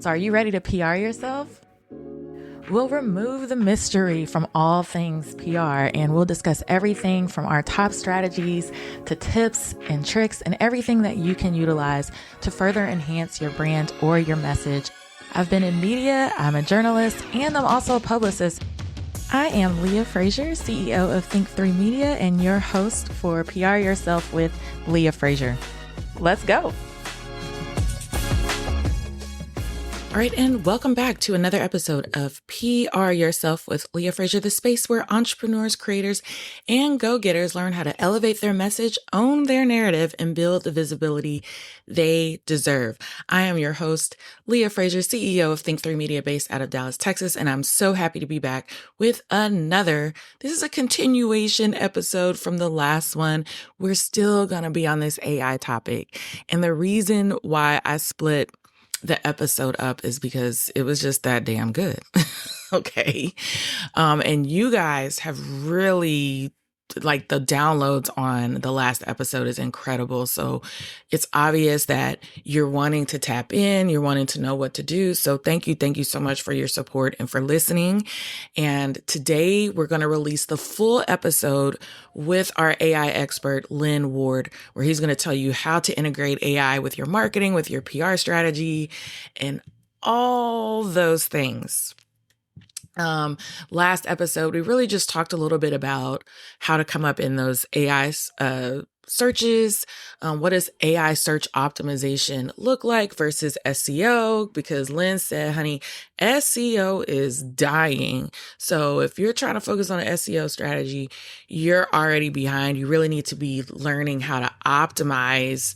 So are you ready to PR yourself? We'll remove the mystery from all things PR, and we'll discuss everything from our top strategies to tips and tricks and everything that you can utilize to further enhance your brand or your message. I've been in media, I'm a journalist, and I'm also a publicist. I am Leah Frazier, CEO of Think3 Media, and your host for PR Yourself with Leah Frazier. Let's go. All right, and welcome back to another episode of PR Yourself with Leah Frazier, the space where entrepreneurs, creators, and go-getters learn how to elevate their message, own their narrative, and build the visibility they deserve. I am your host, Leah Frazier, CEO of Think3 Media, based out of Dallas, Texas, and I'm so happy to be back with this is a continuation episode from the last one. We're still going to be on this AI topic, and the reason why I split the episode up is because it was just that damn good. Okay. And you guys have really, like, the downloads on the last episode is incredible. So it's obvious that you're wanting to tap in, you're wanting to know what to do. So thank you. Thank you so much for your support and for listening. And today we're going to release the full episode with our AI expert, Lynn Ward, where he's going to tell you how to integrate AI with your marketing, with your PR strategy, and all those things. Last episode, we really just talked a little bit about how to come up in those AI searches. What does AI search optimization look like versus SEO? Because Lynn said, honey, SEO is dying. So if you're trying to focus on an SEO strategy, you're already behind. You really need to be learning how to optimize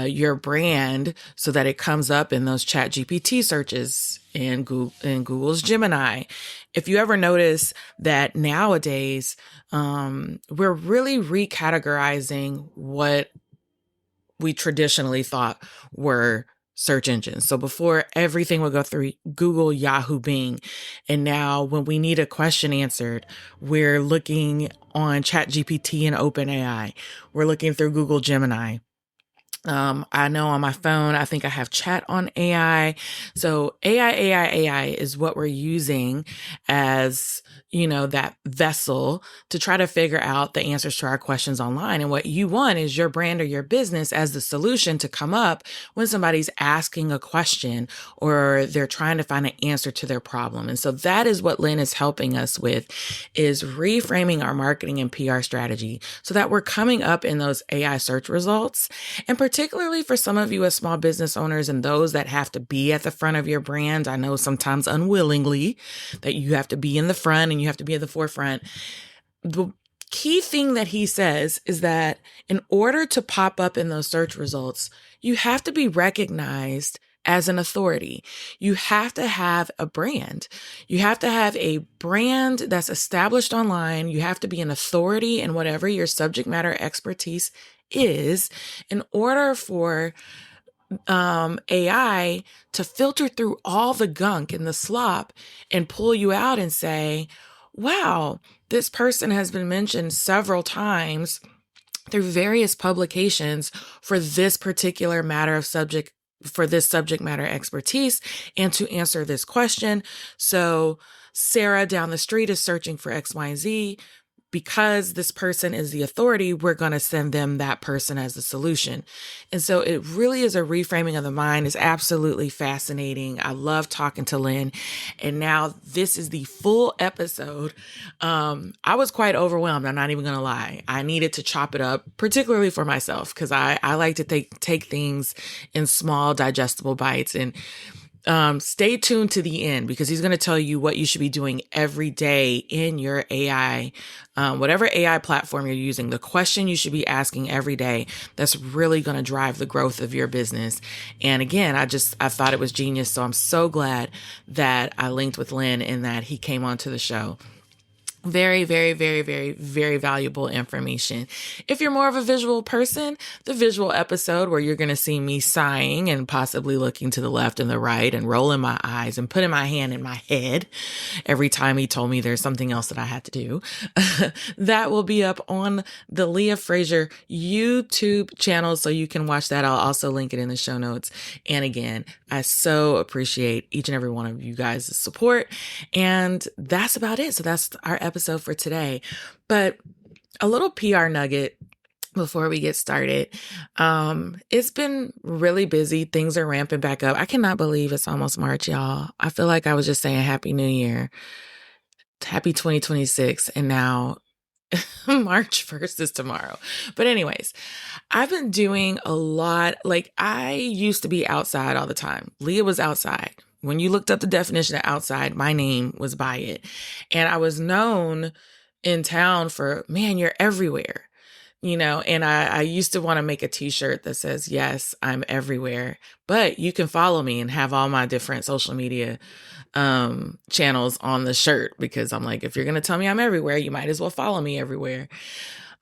your brand so that it comes up in those ChatGPT searches and Google's Gemini. If you ever notice that nowadays, we're really recategorizing what we traditionally thought were search engines. So before, everything would go through Google, Yahoo, Bing. And now when we need a question answered, we're looking on ChatGPT and OpenAI. We're looking through Google Gemini. I know on my phone, I think I have chat on AI. So AI is what we're using as, that vessel to try to figure out the answers to our questions online. And what you want is your brand or your business as the solution to come up when somebody's asking a question or they're trying to find an answer to their problem. And so that is what Lynn is helping us with, is reframing our marketing and PR strategy so that we're coming up in those AI search results. And particularly for some of you as small business owners and those that have to be at the front of your brand, I know sometimes unwillingly that you have to be in the front and you have to be at the forefront. The key thing that he says is that in order to pop up in those search results, you have to be recognized as an authority. You have to have a brand. You have to have a brand that's established online. You have to be an authority in whatever your subject matter expertise is in order for AI to filter through all the gunk and the slop and pull you out and say, wow, this person has been mentioned several times through various publications for this particular for this subject matter expertise and to answer this question. So Sarah down the street is searching for X, Y, and Z. Because this person is the authority, we're going to send them that person as the solution. And so it really is a reframing of the mind. It's absolutely fascinating. I love talking to Lynn. And now this is the full episode. I was quite overwhelmed. I'm not even going to lie. I needed to chop it up, particularly for myself, because I like to take things in small, digestible bites. And stay tuned to the end because he's going to tell you what you should be doing every day in your AI, whatever AI platform you're using, the question you should be asking every day that's really going to drive the growth of your business. And again, I thought it was genius. So I'm so glad that I linked with Lynn and that he came onto the show. Very, very, very, very, very valuable information. If you're more of a visual person, the visual episode where you're going to see me sighing and possibly looking to the left and the right and rolling my eyes and putting my hand in my head every time he told me there's something else that I had to do, that will be up on the Leah Frazier YouTube channel. So you can watch that. I'll also link it in the show notes. And again, I so appreciate each and every one of you guys' support. And that's about it. So that's our episode for today. But a little PR nugget before we get started. It's been really busy. Things are ramping back up. I cannot believe it's almost March, y'all. I feel like I was just saying Happy New Year, Happy 2026, and now March 1st is tomorrow. But anyways, I've been doing a lot. Like, I used to be outside all the time. Leah was outside. When you looked up the definition of outside, my name was by it. And I was known in town for, man, you're everywhere. And I used to want to make a t-shirt that says, yes, I'm everywhere, but you can follow me and have all my different social media channels on the shirt, because I'm like, if you're going to tell me I'm everywhere, you might as well follow me everywhere.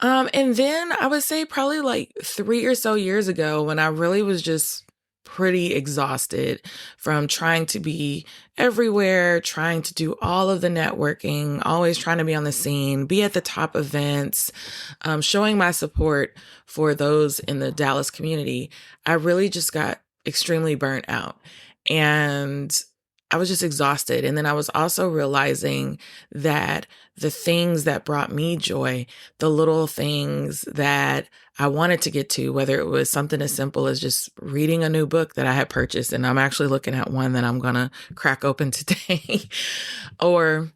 And then I would say probably like 3 or so years ago, when I really was just pretty exhausted from trying to be everywhere, trying to do all of the networking, always trying to be on the scene, be at the top events, showing my support for those in the Dallas community, I really just got extremely burnt out. And I was just exhausted. And then I was also realizing that the things that brought me joy, the little things that I wanted to get to, whether it was something as simple as just reading a new book that I had purchased, and I'm actually looking at one that I'm going to crack open today, or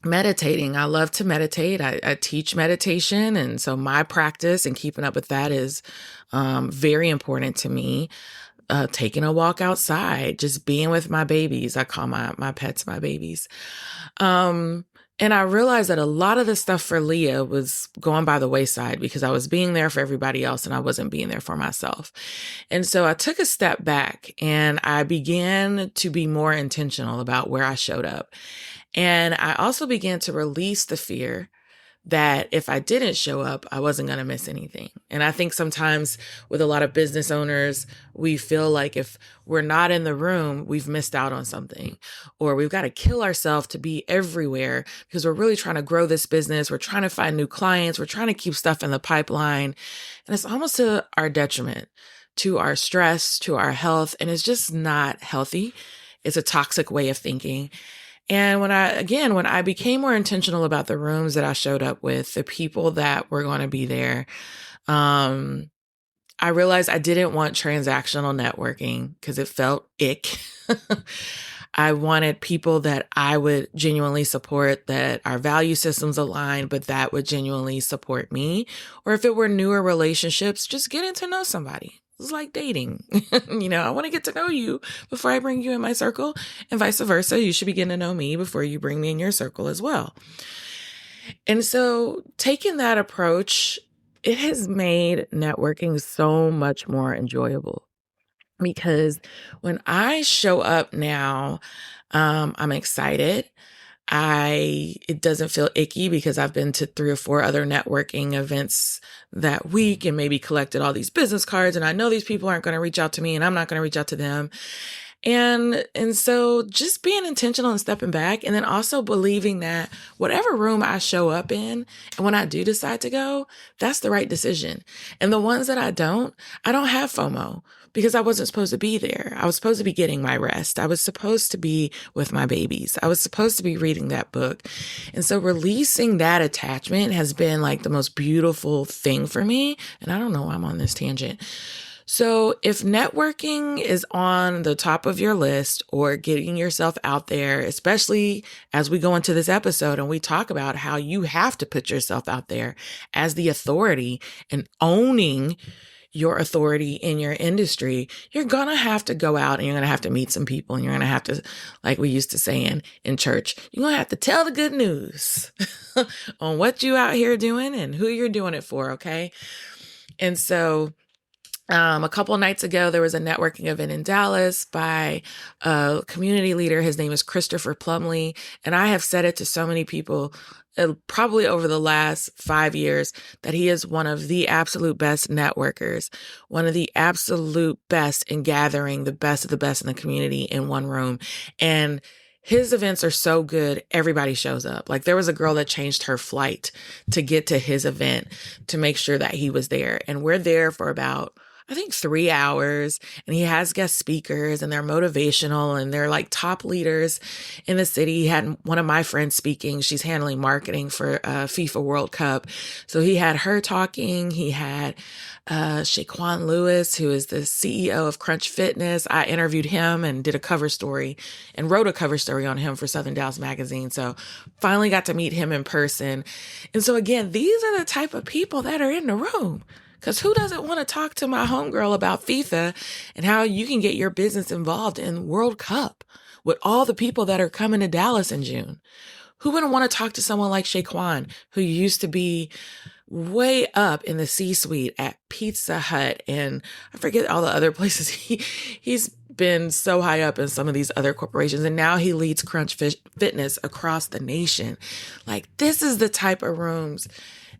meditating. I love to meditate. I teach meditation. And so my practice and keeping up with that is very important to me. Taking a walk outside, just being with my babies. I call my pets my babies. And I realized that a lot of the stuff for Leah was going by the wayside because I was being there for everybody else and I wasn't being there for myself. And so I took a step back and I began to be more intentional about where I showed up. And I also began to release the fear that if I didn't show up, I wasn't going to miss anything. And I think sometimes with a lot of business owners, we feel like if we're not in the room, we've missed out on something, or we've got to kill ourselves to be everywhere because we're really trying to grow this business. We're trying to find new clients. We're trying to keep stuff in the pipeline. And it's almost to our detriment, to our stress, to our health. And it's just not healthy. It's a toxic way of thinking. And when I became more intentional about the rooms that I showed up with, the people that were going to be there, I realized I didn't want transactional networking because it felt ick. I wanted people that I would genuinely support, that our value systems aligned, but that would genuinely support me. Or if it were newer relationships, just getting to know somebody. It's like dating. I want to get to know you before I bring you in my circle, and vice versa. You should be getting to know me before you bring me in your circle as well. And so taking that approach, it has made networking so much more enjoyable, because when I show up now, I'm excited. It doesn't feel icky because I've been to 3 or 4 other networking events that week and maybe collected all these business cards. And I know these people aren't going to reach out to me and I'm not going to reach out to them. And so just being intentional and stepping back, and then also believing that whatever room I show up in, and when I do decide to go, that's the right decision. And the ones that I don't have FOMO because I wasn't supposed to be there. I was supposed to be getting my rest. I was supposed to be with my babies. I was supposed to be reading that book. And so releasing that attachment has been like the most beautiful thing for me. And I don't know why I'm on this tangent. So if networking is on the top of your list, or getting yourself out there, especially as we go into this episode and we talk about how you have to put yourself out there as the authority and owning your authority in your industry, you're going to have to go out and you're going to have to meet some people, and you're going to have to, like we used to say in church, you're going to have to tell the good news on what you out here doing and who you're doing it for. Okay. And so A couple of nights ago, there was a networking event in Dallas by a community leader. His name is Christopher Plumley. And I have said it to so many people, probably over the last 5 years, that he is one of the absolute best networkers, one of the absolute best in gathering the best of the best in the community in one room. And his events are so good, everybody shows up. Like, there was a girl that changed her flight to get to his event to make sure that he was there. And we're there for about, I think, 3 hours, and he has guest speakers, and they're motivational, and they're like top leaders in the city. He had one of my friends speaking. She's handling marketing for FIFA World Cup. So he had her talking. He had Shaquan Lewis, who is the CEO of Crunch Fitness. I interviewed him and did a cover story and wrote a cover story on him for Southern Dallas Magazine. So finally got to meet him in person. And so again, these are the type of people that are in the room. Because who doesn't want to talk to my homegirl about FIFA and how you can get your business involved in World Cup with all the people that are coming to Dallas in June? Who wouldn't want to talk to someone like Shaquan, who used to be way up in the C-suite at Pizza Hut, and I forget all the other places. He's been so high up in some of these other corporations, and now he leads Crunch Fitness across the nation. Like, this is the type of rooms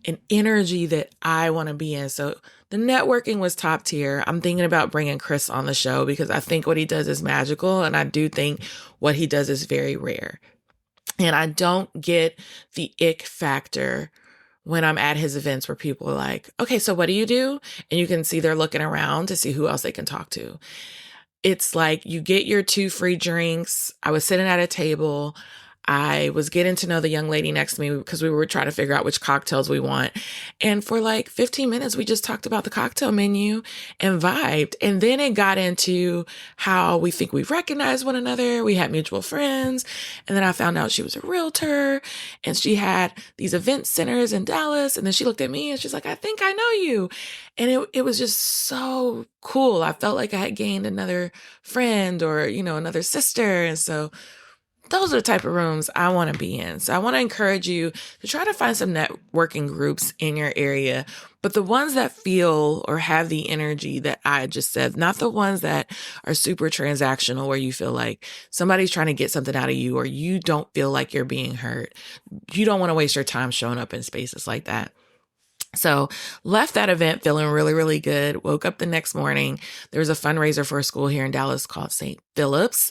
and energy that I want to be in. So the networking was top tier. I'm thinking about bringing Chris on the show because I think what he does is magical, and I do think what he does is very rare. And I don't get the ick factor when I'm at his events where people are like, okay, so what do you do? And you can see they're looking around to see who else they can talk to. It's like you get your 2 free drinks. I was sitting at a table. I was getting to know the young lady next to me because we were trying to figure out which cocktails we want. And for like 15 minutes, we just talked about the cocktail menu and vibed. And then it got into how we think we recognize one another. We had mutual friends. And then I found out she was a realtor and she had these event centers in Dallas. And then she looked at me and she's like, I think I know you. And it was just so cool. I felt like I had gained another friend or, another sister. And so those are the type of rooms I want to be in. So I want to encourage you to try to find some networking groups in your area, but the ones that feel or have the energy that I just said, not the ones that are super transactional where you feel like somebody's trying to get something out of you or you don't feel like you're being heard. You don't want to waste your time showing up in spaces like that. So left that event feeling really, really good. Woke up the next morning. There was a fundraiser for a school here in Dallas called St. Philip's.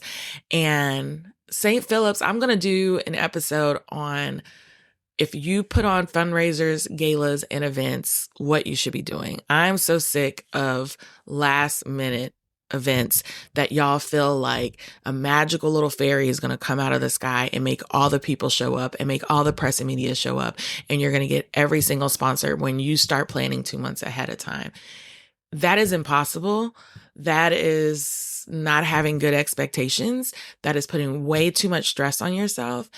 And St. Philip's, I'm going to do an episode on if you put on fundraisers, galas, and events, what you should be doing. I'm so sick of last minute events that y'all feel like a magical little fairy is going to come out of the sky and make all the people show up and make all the press and media show up. And you're going to get every single sponsor when you start planning 2 months ahead of time. That is impossible. That is not having good expectations. That is putting way too much stress on yourself.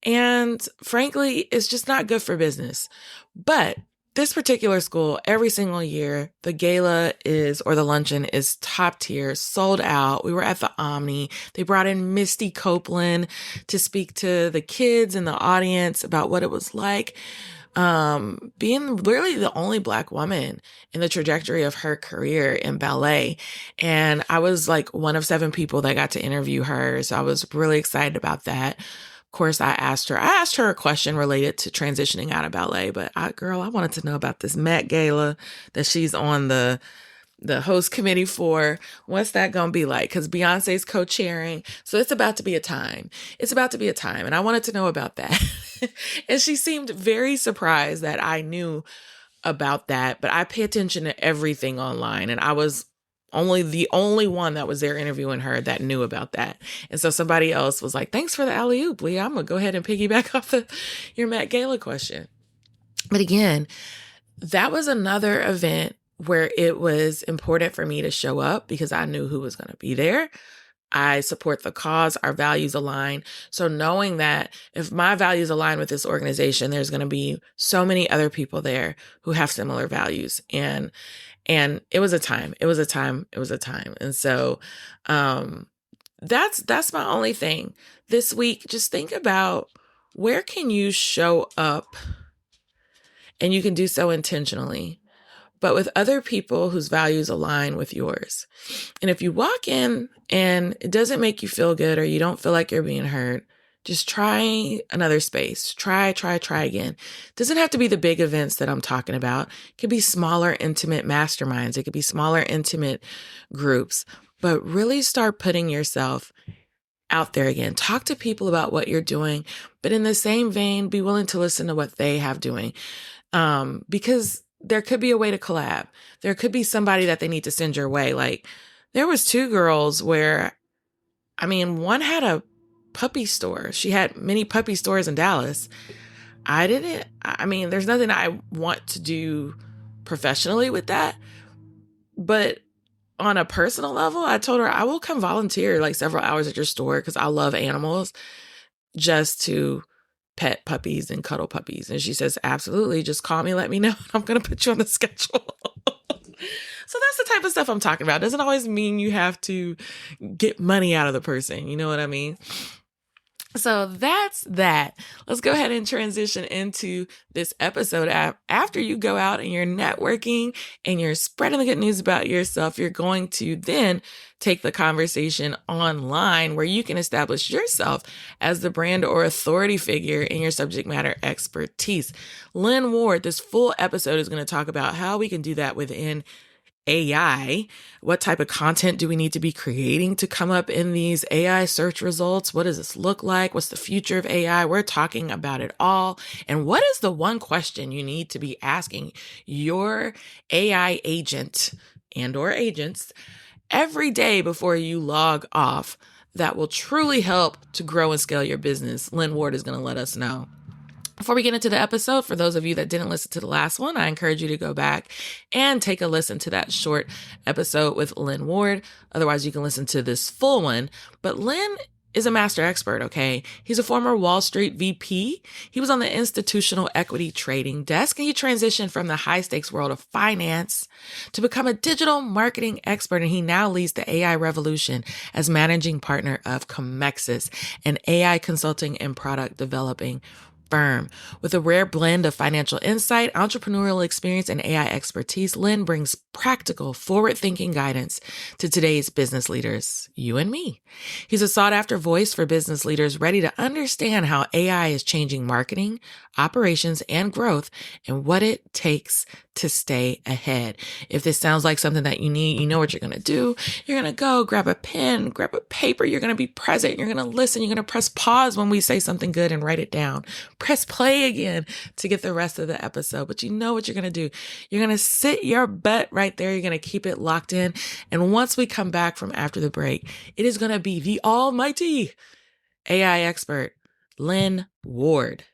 And frankly, it's just not good for business. But this particular school, every single year, the gala or the luncheon is top tier, sold out. We were at the Omni. They brought in Misty Copeland to speak to the kids in the audience about what it was like being literally the only Black woman in the trajectory of her career in ballet. And I was like one of 7 people that got to interview her. So I was really excited about that. Of course, I asked her a question related to transitioning out of ballet, but I wanted to know about this Met Gala that she's on the host committee for. What's that going to be like? Because Beyonce's co-chairing. So it's about to be a time. And I wanted to know about that. And she seemed very surprised that I knew about that, but I pay attention to everything online. And I was the only one that was there interviewing her that knew about that. And so somebody else was like, thanks for the alley-oop, Leah. I'm going to go ahead and piggyback off your Met Gala question. But again, that was another event where it was important for me to show up because I knew who was going to be there. I support the cause, our values align. So knowing that if my values align with this organization, there's going to be so many other people there who have similar values. And it was a time. And so that's my only thing this week. Just think about where can you show up, and you can do so intentionally. but with other people whose values align with yours. And if you walk in and it doesn't make you feel good or you don't feel like you're being heard, just try another space. Try again. It doesn't have to be the big events that I'm talking about. It could be smaller, intimate masterminds. It could be smaller, intimate groups. But really start putting yourself out there again. Talk to people about what you're doing, but in the same vein, be willing to listen to what they have doing. Because there could be a way to collab. There could be somebody that they need to send your way. Like there was 2 girls where, one had a puppy store. She had many puppy stores in Dallas. There's nothing I want to do professionally with that, but on a personal level, I told her I will come volunteer like several hours at your store because I love animals just to pet puppies and cuddle puppies. And she says, absolutely. Just call me, let me know. I'm going to put you on the schedule. So that's the type of stuff I'm talking about. It doesn't always mean you have to get money out of the person. You know what I mean? So that's that. Let's go ahead and transition into this episode. After you go out and you're networking and you're spreading the good news about yourself, you're going to then take the conversation online where you can establish yourself as the brand or authority figure in your subject matter expertise. Lynn Ward, this full episode is going to talk about how we can do that within AI. What type of content do we need to be creating to come up in these AI search results? What does this look like? What's the future of AI? We're talking about it all. And what is the one question you need to be asking your AI agent and or agents every day before you log off that will truly help to grow and scale your business? Lynn Ward is going to let us know. Before we get into the episode, for those of you that didn't listen to the last one, I encourage you to go back and take a listen to that short episode with Lynn Ward. Otherwise, you can listen to this full one. But Lynn is a master expert, okay? He's a former Wall Street VP. He was on the institutional equity trading desk, and he transitioned from the high-stakes world of finance to become a digital marketing expert, and he now leads the AI revolution as managing partner of Comexis, an AI consulting and product developing firm. With a rare blend of financial insight, entrepreneurial experience, and AI expertise, Lynn brings practical, forward-thinking guidance to today's business leaders, you and me. He's a sought-after voice for business leaders ready to understand how AI is changing marketing, operations, and growth, and what it takes to stay ahead. If this sounds like something that you need, you know what you're going to do. You're going to go grab a pen, grab a paper. You're going to be present. You're going to listen. You're going to press pause when we say something good and write it down. Press play again to get the rest of the episode. But you know what you're going to do. You're going to sit your butt right there. You're going to keep it locked in. And once we come back from after the break, it is going to be the almighty AI expert, Lynn Ward.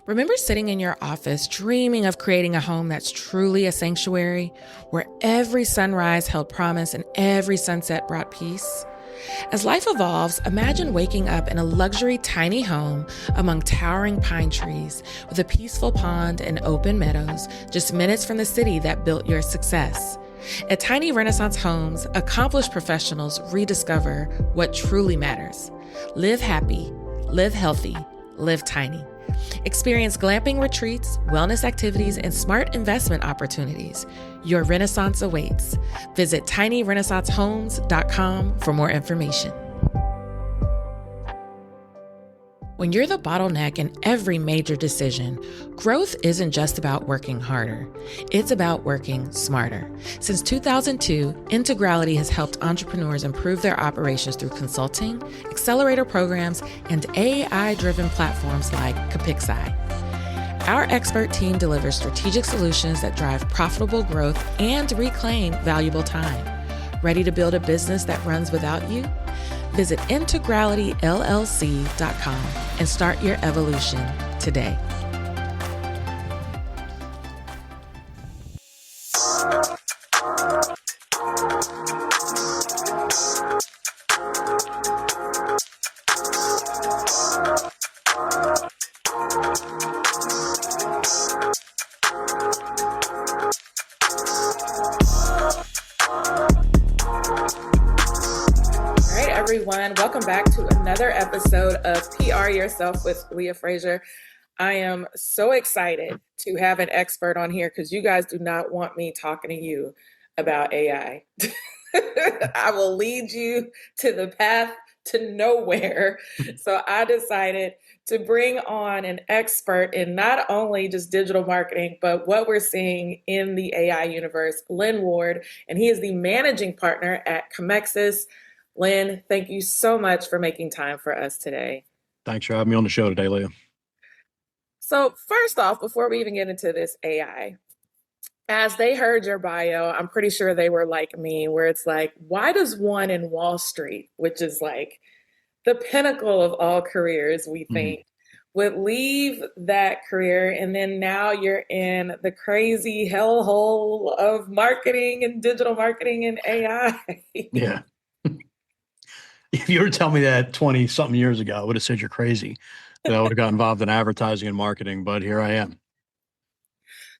Remember sitting in your office dreaming of creating a home that's truly a sanctuary, where every sunrise held promise and every sunset brought peace? As life evolves, imagine waking up in a luxury tiny home among towering pine trees with a peaceful pond and open meadows, just minutes from the city that built your success. At Tiny Renaissance Homes, accomplished professionals rediscover what truly matters. Live happy, live healthy, live tiny. Experience glamping retreats, wellness activities, and smart investment opportunities. Your renaissance awaits. Visit tinyrenaissancehomes.com for more information. When you're the bottleneck in every major decision, growth isn't just about working harder. It's about working smarter. Since 2002, Integrality has helped entrepreneurs improve their operations through consulting, accelerator programs, and AI-driven platforms like Capixi. Our expert team delivers strategic solutions that drive profitable growth and reclaim valuable time. Ready to build a business that runs without you? Visit integralityllc.com and start your evolution today. Everyone, welcome back to another episode of PR Yourself with Leah Frazier. I am so excited to have an expert on here because you guys do not want me talking to you about AI. I will lead you to the path to nowhere. So I decided to bring on an expert in not only just digital marketing, but what we're seeing in the AI universe, Lynn Ward, and he is the managing partner at Comexis. Lynn, thank you so much for making time for us today. Thanks for having me on the show today, Leah. So, first off, before we even get into this AI, as they heard your bio, I'm pretty sure they were like me, where it's like, why does one in Wall Street, which is like the pinnacle of all careers, we Mhm. think, would leave that career and then now you're in the crazy hellhole of marketing and digital marketing and AI? Yeah. If you were to tell me that 20 something years ago, I would have said you're crazy. That I would have got involved in advertising and marketing, but here I am.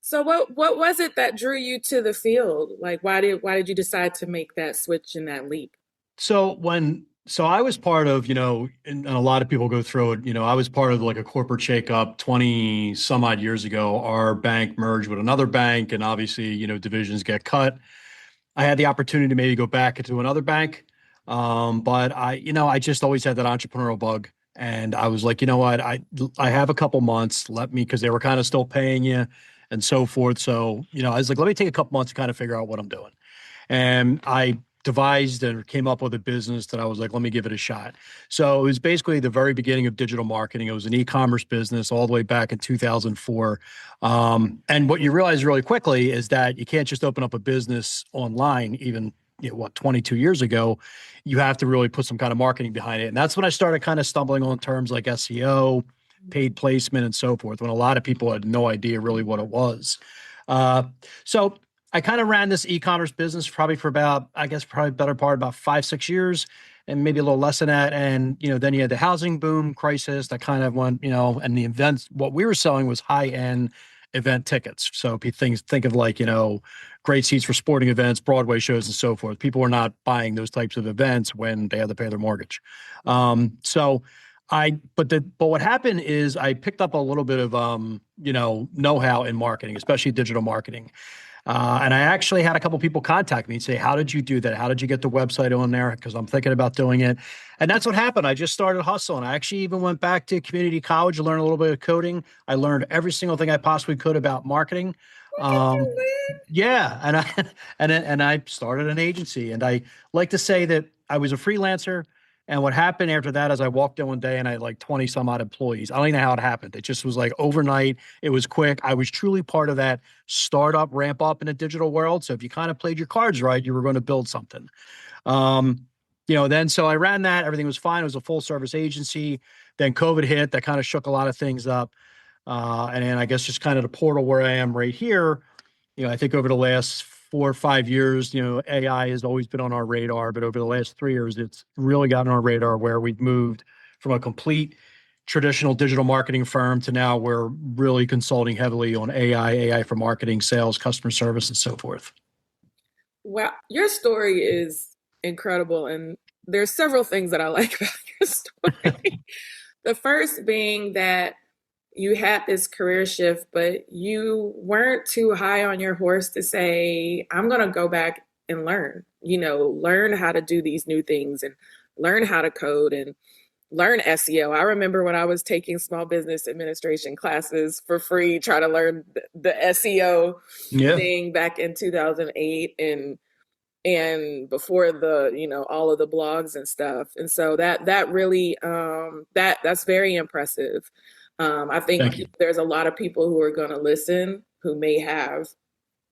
So what was it that drew you to the field? Like why did you decide to make that switch and that leap? So I was part of, and a lot of people go through it, I was part of like a corporate shakeup 20 some odd years ago. Our bank merged with another bank, and obviously, divisions get cut. I had the opportunity to maybe go back into another bank. But I just always had that entrepreneurial bug. And I was like, you know what? I have a couple months, because they were kind of still paying you and so forth. So, I was like, let me take a couple months to kind of figure out what I'm doing. And I devised and came up with a business that I was like, let me give it a shot. So it was basically the very beginning of digital marketing. It was an e-commerce business all the way back in 2004. And what you realize really quickly is that you can't just open up a business online, even 22 years ago. You have to really put some kind of marketing behind it. And that's when I started kind of stumbling on terms like SEO, paid placement, and so forth, when a lot of people had no idea really what it was. Uh, so I kind of ran this e-commerce business probably for about, I guess, probably better part about 5, 6 years, and maybe a little less than that. And then you had the housing boom crisis that kind of went, and the events. What we were selling was high-end event tickets. So things think of like great seats for sporting events, Broadway shows, and so forth. People were not buying those types of events when they had to pay their mortgage. But what happened is I picked up a little bit of know-how in marketing, especially digital marketing. And I actually had a couple people contact me and say, how did you do that? How did you get the website on there? Because I'm thinking about doing it. And that's what happened. I just started hustling. I actually even went back to community college to learn a little bit of coding. I learned every single thing I possibly could about marketing. Look at Um, you, Lynn. yeah, and I and I started an agency, and I like to say that I was a freelancer. And what happened after that is I walked in one day and I had like 20 some odd employees. I don't even know how it happened. It just was like overnight. It was quick. I was truly part of that startup ramp up in the digital world. So if you kind of played your cards right, you were going to build something. Um, then so I ran that. Everything was fine. It was a full service agency. Then COVID hit. That kind of shook a lot of things up. And then I guess just kind of the portal where I am right here. I think over the last 4 or 5 years, AI has always been on our radar, but over the last 3 years, it's really gotten on our radar where we've moved from a complete traditional digital marketing firm to now we're really consulting heavily on AI for marketing, sales, customer service, and so forth. Wow, your story is incredible, and there's several things that I like about your story. The first being that you had this career shift, but you weren't too high on your horse to say, I'm going to go back and learn how to do these new things and learn how to code and learn SEO. I remember when I was taking small business administration classes for free, trying to learn the SEO Yeah. thing back in 2008 and before the all of the blogs and stuff, and so that really that's very impressive. I think Thank you. there's a lot of people who are going to listen who may have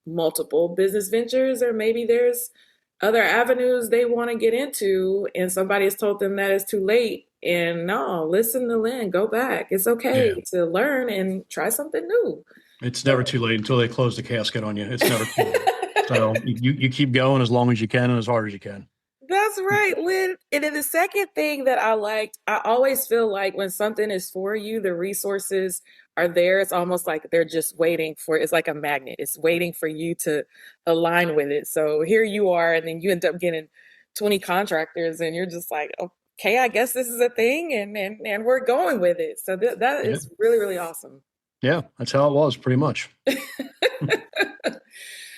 multiple business ventures, or maybe there's other avenues they want to get into and somebody has told them that it's too late. And no, listen to Lynn, go back. It's okay Yeah. to learn and try something new. It's never So too late until they close the casket on you. It's never too late. So you keep going as long as you can and as hard as you can. that's right, Lynn. And then the second thing that I liked, I always feel like when something is for you, the resources are there. It's almost like they're just waiting for it's like a magnet. It's waiting for you to align with it. So here you are, and then you end up getting 20 contractors, and you're just like, oh. okay, I guess this is a thing, and we're going with it. So that Yeah. is really, really awesome. Yeah. That's how it was pretty much.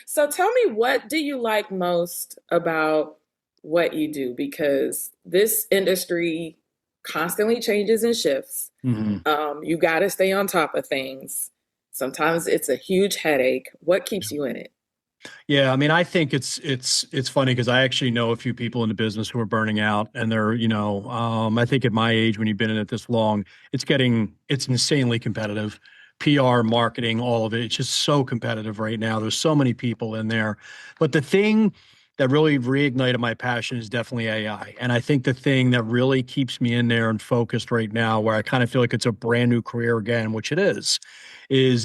So tell me, what do you like most about what you do? Because this industry constantly changes and shifts. Mhm. You got to stay on top of things. Sometimes it's a huge headache. What keeps you in it? Yeah, I mean, I think it's funny because I actually know a few people in the business who are burning out, and they're, I think at my age, when you've been in it this long, it's insanely competitive. PR, marketing, all of it, it's just so competitive right now. There's so many people in there, but the thing that really reignited my passion is definitely AI, and I think the thing that really keeps me in there and focused right now, where I kind of feel like it's a brand new career again, which it is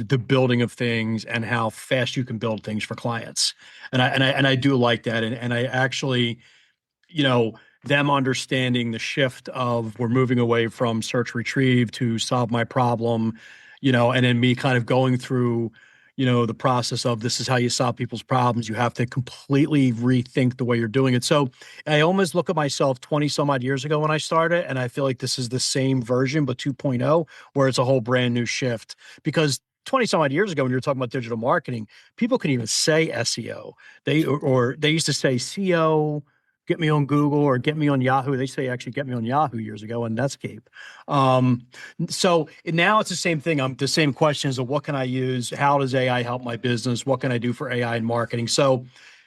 the building of things and how fast you can build things for clients. And I do like that. And I actually, you know, them understanding the shift of we're moving away from search retrieve to solve my problem, and then me kind of going through, the process of this is how you solve people's problems. You have to completely rethink the way you're doing it. So I almost look at myself 20 some odd years ago when I started, and I feel like this is the same version, but 2.0, where it's a whole brand new shift. Because 20 some odd years ago, when you were talking about digital marketing, people couldn't even say SEO. Or they used to say CO, get me on Google or get me on Yahoo. They say actually get me on Yahoo years ago and Netscape. Um, so now it's the same thing. The same questions of what can I use? How does AI help my business? What can I do for AI in marketing? So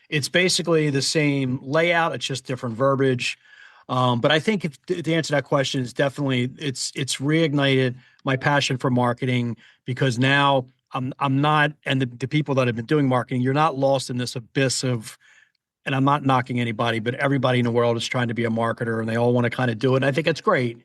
it's basically the same layout. It's just different verbiage. But I think the answer to that question is definitely it's reignited my passion for marketing because now I'm not, and the people that have been doing marketing, you're not lost in this abyss of, and I'm not knocking anybody, but everybody in the world is trying to be a marketer and they all want to kind of do it. And I think it's great.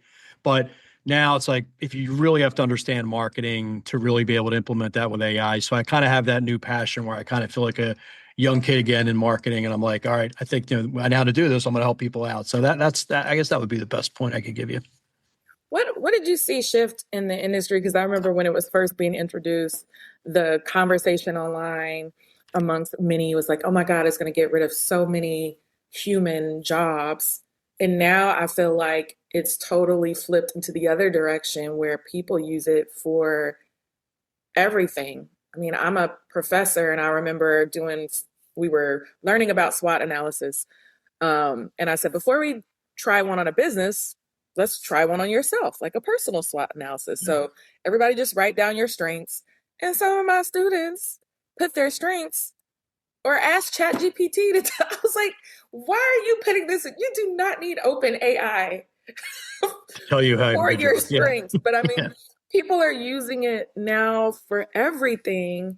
But now it's like if you really have to understand marketing to really be able to implement that with AI. So I kind of have that new passion where I kind of feel like a young kid again in marketing. And I'm like, all right, I think I know how to do this. I'm going to help people out. So that's that. I guess that would be the best point I could give you. What did you see shift in the industry? Because I remember when it was first being introduced, the conversation online amongst many was like, "Oh my God, it's going to get rid of so many human jobs." And now I feel like it's totally flipped into the other direction where people use it for everything. I mean, I'm a professor, and I remember we were learning about SWOT analysis, and I said, before we try one on a business, let's try one on yourself, like a personal SWOT analysis. Yeah. So everybody just write down your strengths. And some of my students put their strengths or ask ChatGPT to I was like, why are you putting this? You do not need open AI Tell you how for good you your are. Yeah. strengths. But I mean, Yeah. people are using it now for everything.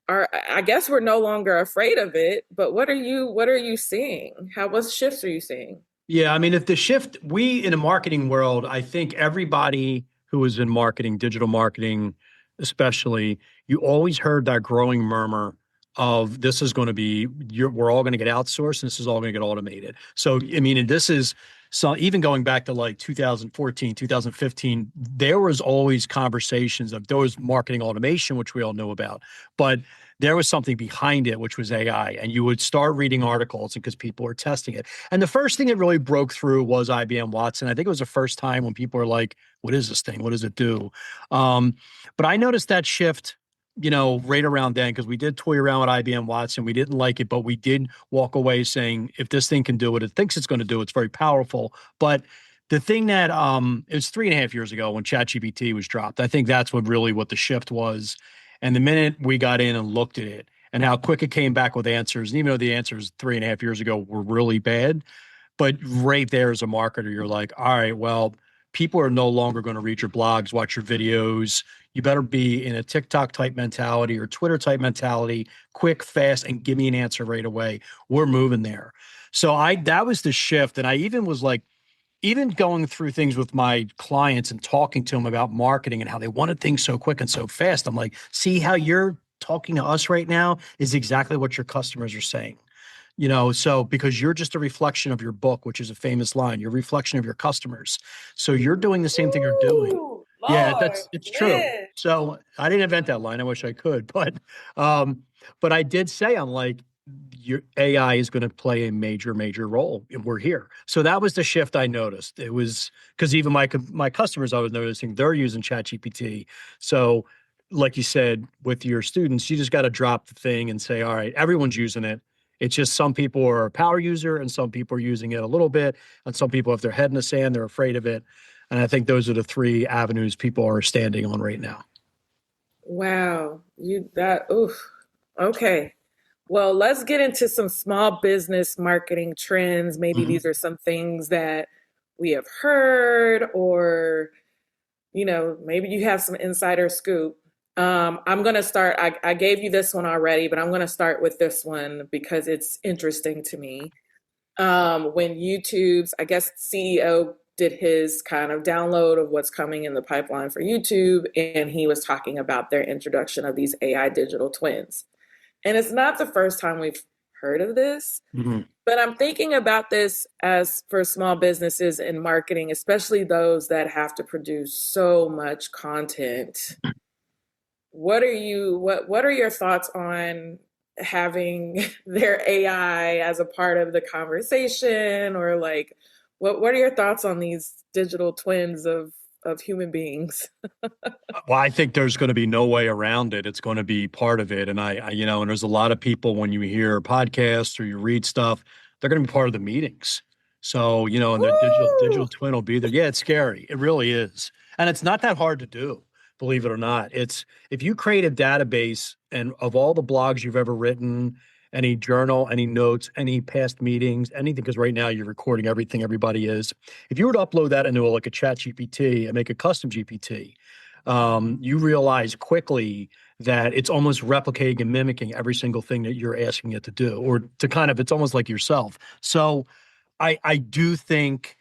Or I guess we're no longer afraid of it, but what are you seeing? What shifts are you seeing? Yeah, I mean, if the shift, we in the marketing world, I think everybody who is in marketing, digital marketing, especially, you always heard that growing murmur of this is going to be, we're all going to get outsourced and this is all going to get automated. So, I mean, and this is, so even going back to like 2014, 2015, there was always conversations of there was marketing automation, which we all know about, but there was something behind it, which was AI. And you would start reading articles because people were testing it. And the first thing that really broke through was IBM Watson. I think it was the first time when people were like, what is this thing? What does it do? Um, but I noticed that shift, right around then because we did toy around with IBM Watson. We didn't like it, but we did walk away saying, if this thing can do what it thinks it's going to do, it's very powerful. But the thing that it was 3.5 years ago when ChatGPT was dropped. I think that's what the shift was. And the minute we got in and looked at it and how quick it came back with answers, and even though the answers 3.5 years ago were really bad, but right there as a marketer, you're like, all right, well, people are no longer going to read your blogs, watch your videos. You better be in a TikTok type mentality or Twitter type mentality, quick, fast, and give me an answer right away. We're moving there. So that was the shift. And I even was like, even going through things with my clients and talking to them about marketing and how they wanted things so quick and so fast. I'm like, see how you're talking to us right now is exactly what your customers are saying. So because you're just a reflection of your book, which is a famous line, you're a reflection of your customers. So you're doing the same thing you're doing. Ooh, Yeah, Lord, it's true. yes. So I didn't invent that line. I wish I could, but I did say, I'm like, your AI is going to play a major, major role, and we're here. So that was the shift I noticed. It was because even my customers, I was noticing they're using ChatGPT. So, like you said, with your students, you just got to drop the thing and say, all right, everyone's using it. It's just some people are a power user and some people are using it a little bit, and some people have their head in the sand, they're afraid of it. And I think those are the three avenues people are standing on right now. Wow, you that oof. Okay. Well, let's get into some small business marketing trends. Maybe Mhm. these are some things that we have heard, or, maybe you have some insider scoop. I'm going to start. I gave you this one already, but I'm going to start with this one because it's interesting to me. When YouTube's, I guess, CEO did his kind of download of what's coming in the pipeline for YouTube, and he was talking about their introduction of these AI digital twins. And it's not the first time we've heard of this, Mhm. but I'm thinking about this as for small businesses in marketing, especially those that have to produce so much content. What are your thoughts on having their AI as a part of the conversation, or like what are your thoughts on these digital twins of human beings? Well, I think there's going to be no way around it. It's going to be part of it. And and there's a lot of people when you hear podcasts or you read stuff, they're going to be part of the meetings. So, and the digital Woo! twin will be there. Yeah, it's scary. It really is. And it's not that hard to do, believe it or not. It's if you create a database and of all the blogs you've ever written, any journal, any notes, any past meetings, anything, because right now you're recording everything everybody is. If you were to upload that into like a chat GPT and make a custom GPT, you realize quickly that it's almost replicating and mimicking every single thing that you're asking it to do, or to kind of, it's almost like yourself. So I do think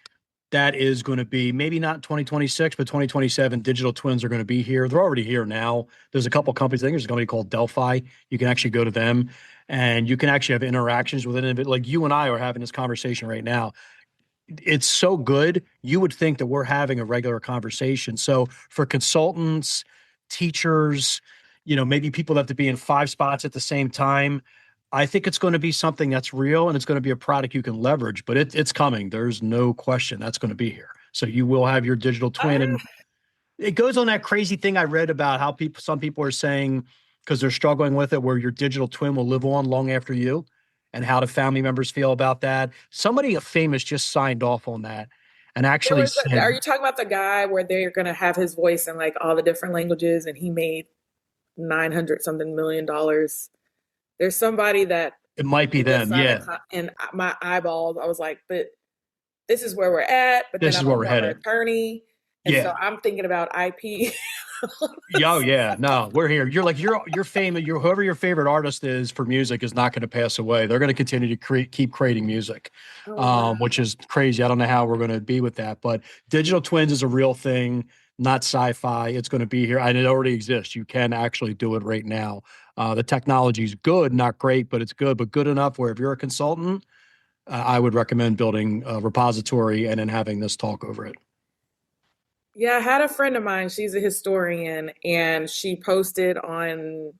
that is going to be maybe not 2026, but 2027. Digital twins are going to be here. They're already here now. There's a couple companies. I think there's a company called Delphi. You can actually go to them and you can actually have interactions with it. Like you and I are having this conversation right now, it's so good, you would think that we're having a regular conversation. So for consultants, teachers, maybe people that have to be in five spots at the same time, I think it's going to be something that's real and it's going to be a product you can leverage, but it's coming. There's no question that's going to be here. So you will have your digital twin. And Ah, it goes on that crazy thing I read about how some people are saying, because they're struggling with it, where your digital twin will live on long after you, and how do family members feel about that? Somebody famous just signed off on that and there actually was are said you talking about the guy where they're gonna have his voice in like all the different languages and he made 900 something $1 million? There's somebody that it might be did this them. on Yeah, and my eyeballs, I was like, but this is where we're at. But then this is I'm a where we're former headed. attorney, and so Yeah. I'm thinking about IP. Yeah, oh yeah, no, we're here. You're like you're famous. You're whoever your favorite artist is for music is not going to pass away. They're going to continue to keep creating music, Oh wow. which is crazy. I don't know how we're going to be with that, but digital twins is a real thing, not sci-fi. It's going to be here, and it already exists. You can actually do it right now. The technology is good, not great, but it's good, but good enough where if you're a consultant, I would recommend building a repository and then having this talk over it. Yeah, I had a friend of mine, she's a historian, and she posted on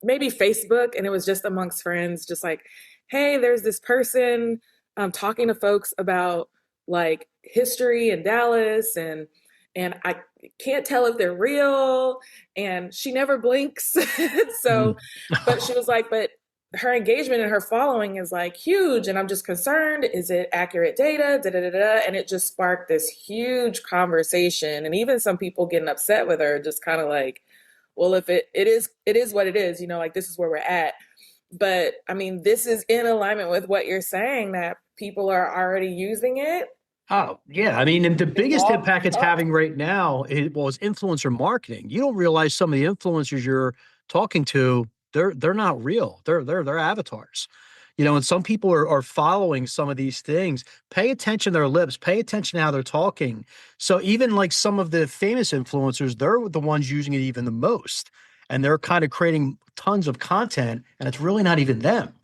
maybe Facebook, and it was just amongst friends, just like, hey, there's this person talking to folks about like history in Dallas, and I can't tell if they're real, and she never blinks. So, Mhm. but she was like, but her engagement and her following is like huge, and I'm just concerned, is it accurate data, da da da da. And it just sparked this huge conversation, and even some people getting upset with her, just kind of like, well, if it is what it is, like this is where we're at. But I mean, this is in alignment with what you're saying, that people are already using it. Oh, yeah. I mean, and the It's biggest all impact it's up. having right now is influencer marketing. You don't realize some of the influencers you're talking to, they're not real. They're avatars. And some people are following some of these things. Pay attention to their lips, pay attention to how they're talking. So even like some of the famous influencers, they're the ones using it even the most. And they're kind of creating tons of content, and it's really not even them.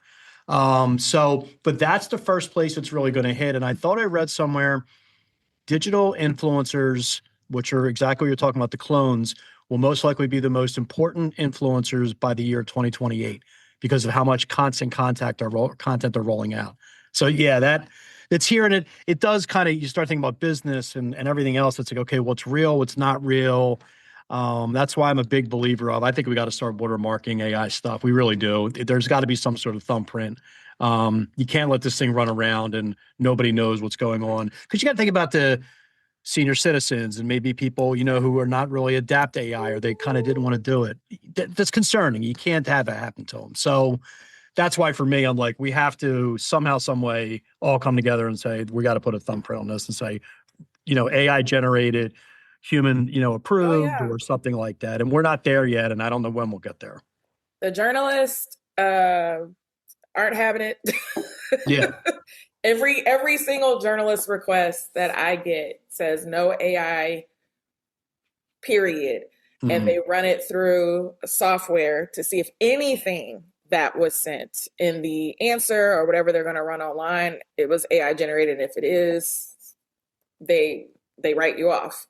But that's the first place it's really going to hit. And I thought I read somewhere digital influencers, which are exactly what you're talking about, the clones, will most likely be the most important influencers by the year 2028 because of how much constant content they're rolling out. So yeah, that it's here, and it does kind of, you start thinking about business and everything else. It's like, okay, what's real, what's not real. That's why I'm a big believer of, I think we got to start watermarking AI stuff. We really do. There's got to be some sort of thumbprint. You can't let this thing run around and nobody knows what's going on, because you got to think about the senior citizens and maybe people, who are not really adapt to AI, or they kind of didn't want to do it. That's concerning. You can't have that happen to them. So that's why for me, I'm like, we have to somehow, some way all come together and say, we got to put a thumbprint on this and say, AI generated, human, Oh approved, yeah. or something like that. And we're not there yet. And I don't know when we'll get there. The journalists aren't having it. Yeah. Every single journalist request that I get says no AI, period. And Mm-hmm. they run it through software to see if anything that was sent in the answer or whatever they're going to run online, it was AI generated. If it is, they they write you off.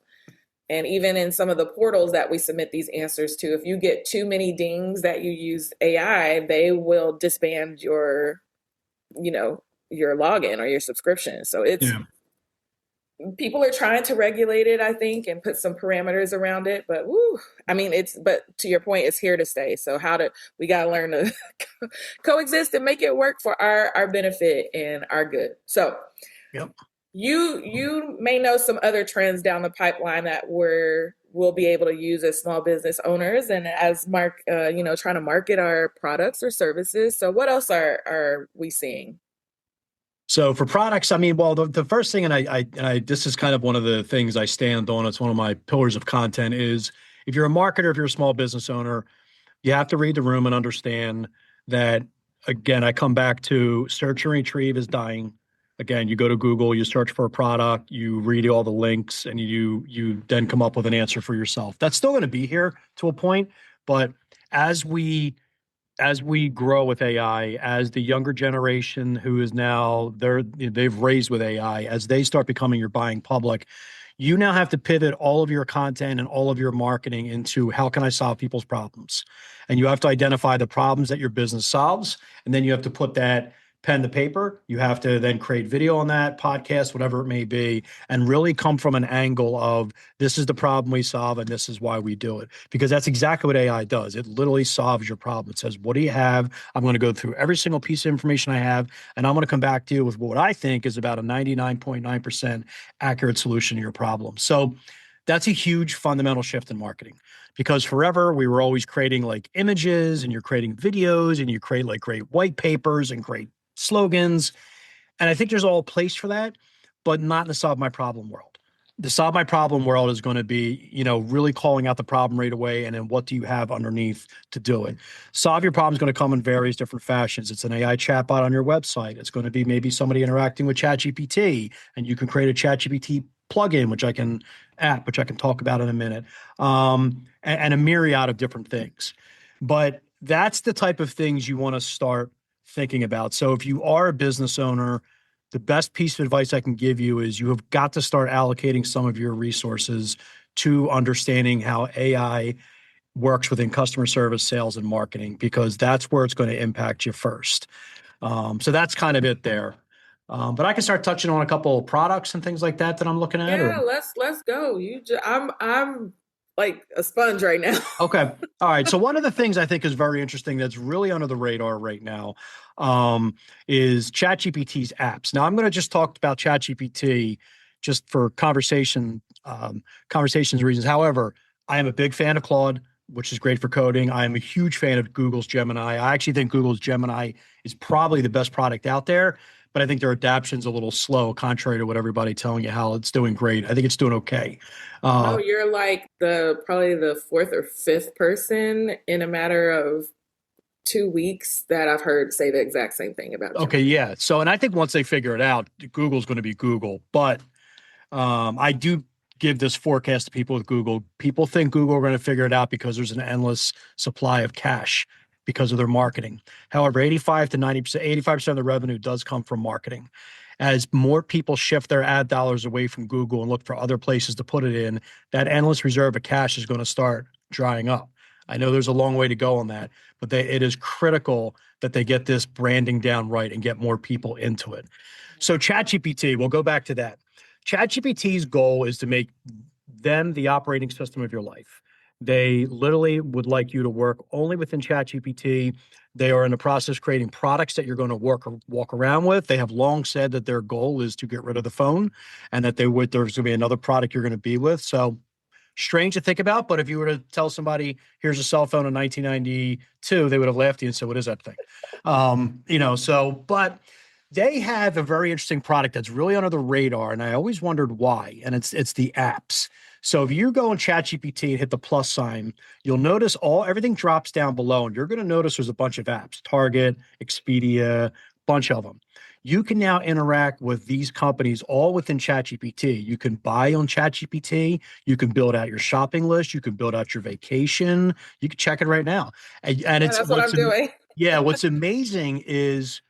And even in some of the portals that we submit these answers to, if you get too many dings that you use AI, they will disband you know, your login or your subscription. So it's, Yeah. people are trying to regulate it, I think, and put some parameters around it. But woo, I mean, but to your point, it's here to stay. So we got to learn to coexist and make it work for our benefit and our good. So Yep. you may know some other trends down the pipeline that we'll be able to use as small business owners and as trying to market our products or services. So what else are we seeing? So for products, I mean, well, the first thing, and this is kind of one of the things I stand on. It's one of my pillars of content is, if you're a marketer, if you're a small business owner, you have to read the room and understand that, again, I come back to search and retrieve is dying. Again, you go to Google, you search for a product, you read all the links, and you then come up with an answer for yourself. That's still going to be here to a point, but as we grow with AI, as the younger generation who is now they've raised with AI, as they start becoming your buying public, you now have to pivot all of your content and all of your marketing into, how can I solve people's problems? And you have to identify the problems that your business solves, and then you have to put that pen to paper. You have to then create video on that, podcast, whatever it may be, and really come from an angle of, this is the problem we solve and this is why we do it. Because that's exactly what AI does. It literally solves your problem. It says, what do you have? I'm going to go through every single piece of information I have, and I'm going to come back to you with what I think is about a 99.9% accurate solution to your problem. So that's a huge fundamental shift in marketing, because forever we were always creating like images, and you're creating videos, and you create like great white papers and great slogans. And I think there's all a place for that, but not in the solve my problem world. The solve my problem world is going to be, really calling out the problem right away. And then what do you have underneath to do it? Solve your problem is going to come in various different fashions. It's an AI chatbot on your website. It's going to be maybe somebody interacting with ChatGPT, and you can create a ChatGPT plugin, which I can talk about in a minute, and a myriad of different things. But that's the type of things you want to start thinking about. So if you are a business owner, the best piece of advice I can give you is, you have got to start allocating some of your resources to understanding how AI works within customer service, sales, and marketing, because that's where it's going to impact you first. So that's kind of it there. But I can start touching on a couple of products and things like that I'm looking at. Or Yeah, let's go. I'm like a sponge right now. okay. All right. So one of the things I think is very interesting, that's really under the radar right now, is ChatGPT's apps. Now, I'm going to just talk about ChatGPT just for conversations reasons. However, I am a big fan of Claude, which is great for coding. I am a huge fan of Google's Gemini. I actually think Google's Gemini is probably the best product out there, but I think their adaption's a little slow, contrary to what everybody telling you how it's doing great. I think it's doing okay. Oh, Uh, you're like probably the fourth or fifth person in a matter of 2 weeks that I've heard say the exact same thing about Okay, Gemini. yeah. So, and I think once they figure it out, Google's going to be Google. But I do give this forecast to people with Google. People think Google are going to figure it out because there's an endless supply of cash because of their marketing. However, 85 to 90%, 85% of the revenue does come from marketing. As more people shift their ad dollars away from Google and look for other places to put it in, that endless reserve of cash is going to start drying up. I know there's a long way to go on that, but it is critical that they get this branding down right and get more people into it. So ChatGPT, we'll go back to that. ChatGPT's goal is to make them the operating system of your life. They literally would like you to work only within ChatGPT. They are in the process of creating products that you're going to walk around with. They have long said that their goal is to get rid of the phone, and that there's going to be another product you're going to be with. So strange to think about, but if you were to tell somebody, here's a cell phone in 1992, they would have laughed at you and said, what is that thing? But they have a very interesting product that's really under the radar, and I always wondered why. And it's the apps. So if you go in ChatGPT and hit the plus sign, you'll notice everything drops down below, and you're going to notice there's a bunch of apps: Target, Expedia, bunch of them. You can now interact with these companies all within ChatGPT. You can buy on ChatGPT. You can build out your shopping list. You can build out your vacation. You can check it right now. And Yeah, it's that's what I'm doing. yeah, what's amazing is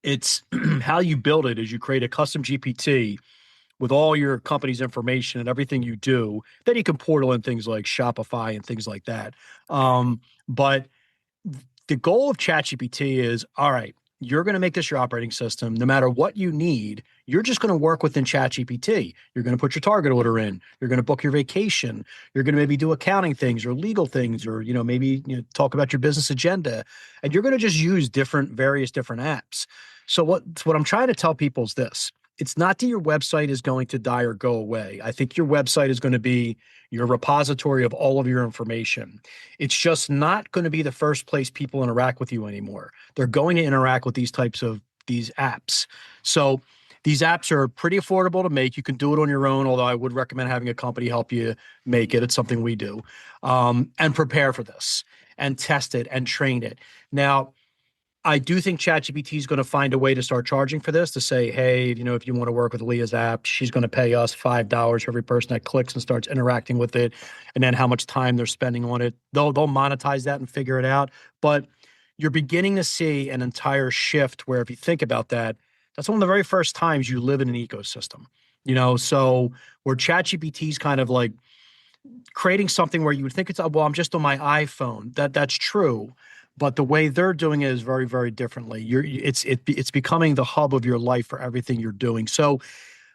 it's how you build it is you create a custom GPT with all your company's information and everything you do. Then you can portal in things like Shopify and things like that. But the goal of ChatGPT is, all right, you're going to make this your operating system. No matter what you need, you're just going to work within ChatGPT. You're going to put your Target order in. You're going to book your vacation. You're going to maybe do accounting things or legal things, or maybe talk about your business agenda. And you're going to just use various different apps. So what I'm trying to tell people is this: it's not that your website is going to die or go away. I think your website is going to be your repository of all of your information. It's just not going to be the first place people interact with you anymore. They're going to interact with these apps. So these apps are pretty affordable to make. You can do it on your own, although I would recommend having a company help you make it. It's something we do. And prepare for this and test it and train it. Now, I do think ChatGPT is going to find a way to start charging for this, to say, hey, if you want to work with Leah's app, she's going to pay us $5 for every person that clicks and starts interacting with it, and then how much time they're spending on it. They'll monetize that and figure it out. But you're beginning to see an entire shift where, if you think about that, that's one of the very first times you live in an ecosystem. So where ChatGPT is kind of like creating something where you would think well, I'm just on my iPhone. That's true. But the way they're doing it is very, very differently. It's becoming the hub of your life for everything you're doing. So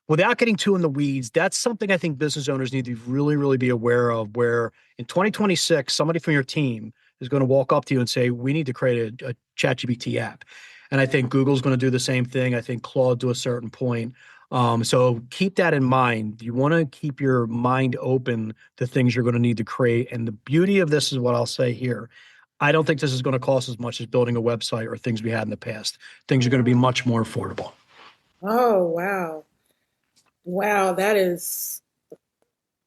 without getting too in the weeds, that's something I think business owners need to really, really be aware of, where in 2026, somebody from your team is going to walk up to you and say, we need to create a ChatGPT app. And I think Google's going to do the same thing. I think Claude to a certain point. So keep that in mind. You want to keep your mind open to things you're going to need to create. And the beauty of this is what I'll say here: I don't think this is going to cost as much as building a website or things we had in the past. Things are going to be much more affordable. Oh, wow. Wow, that is,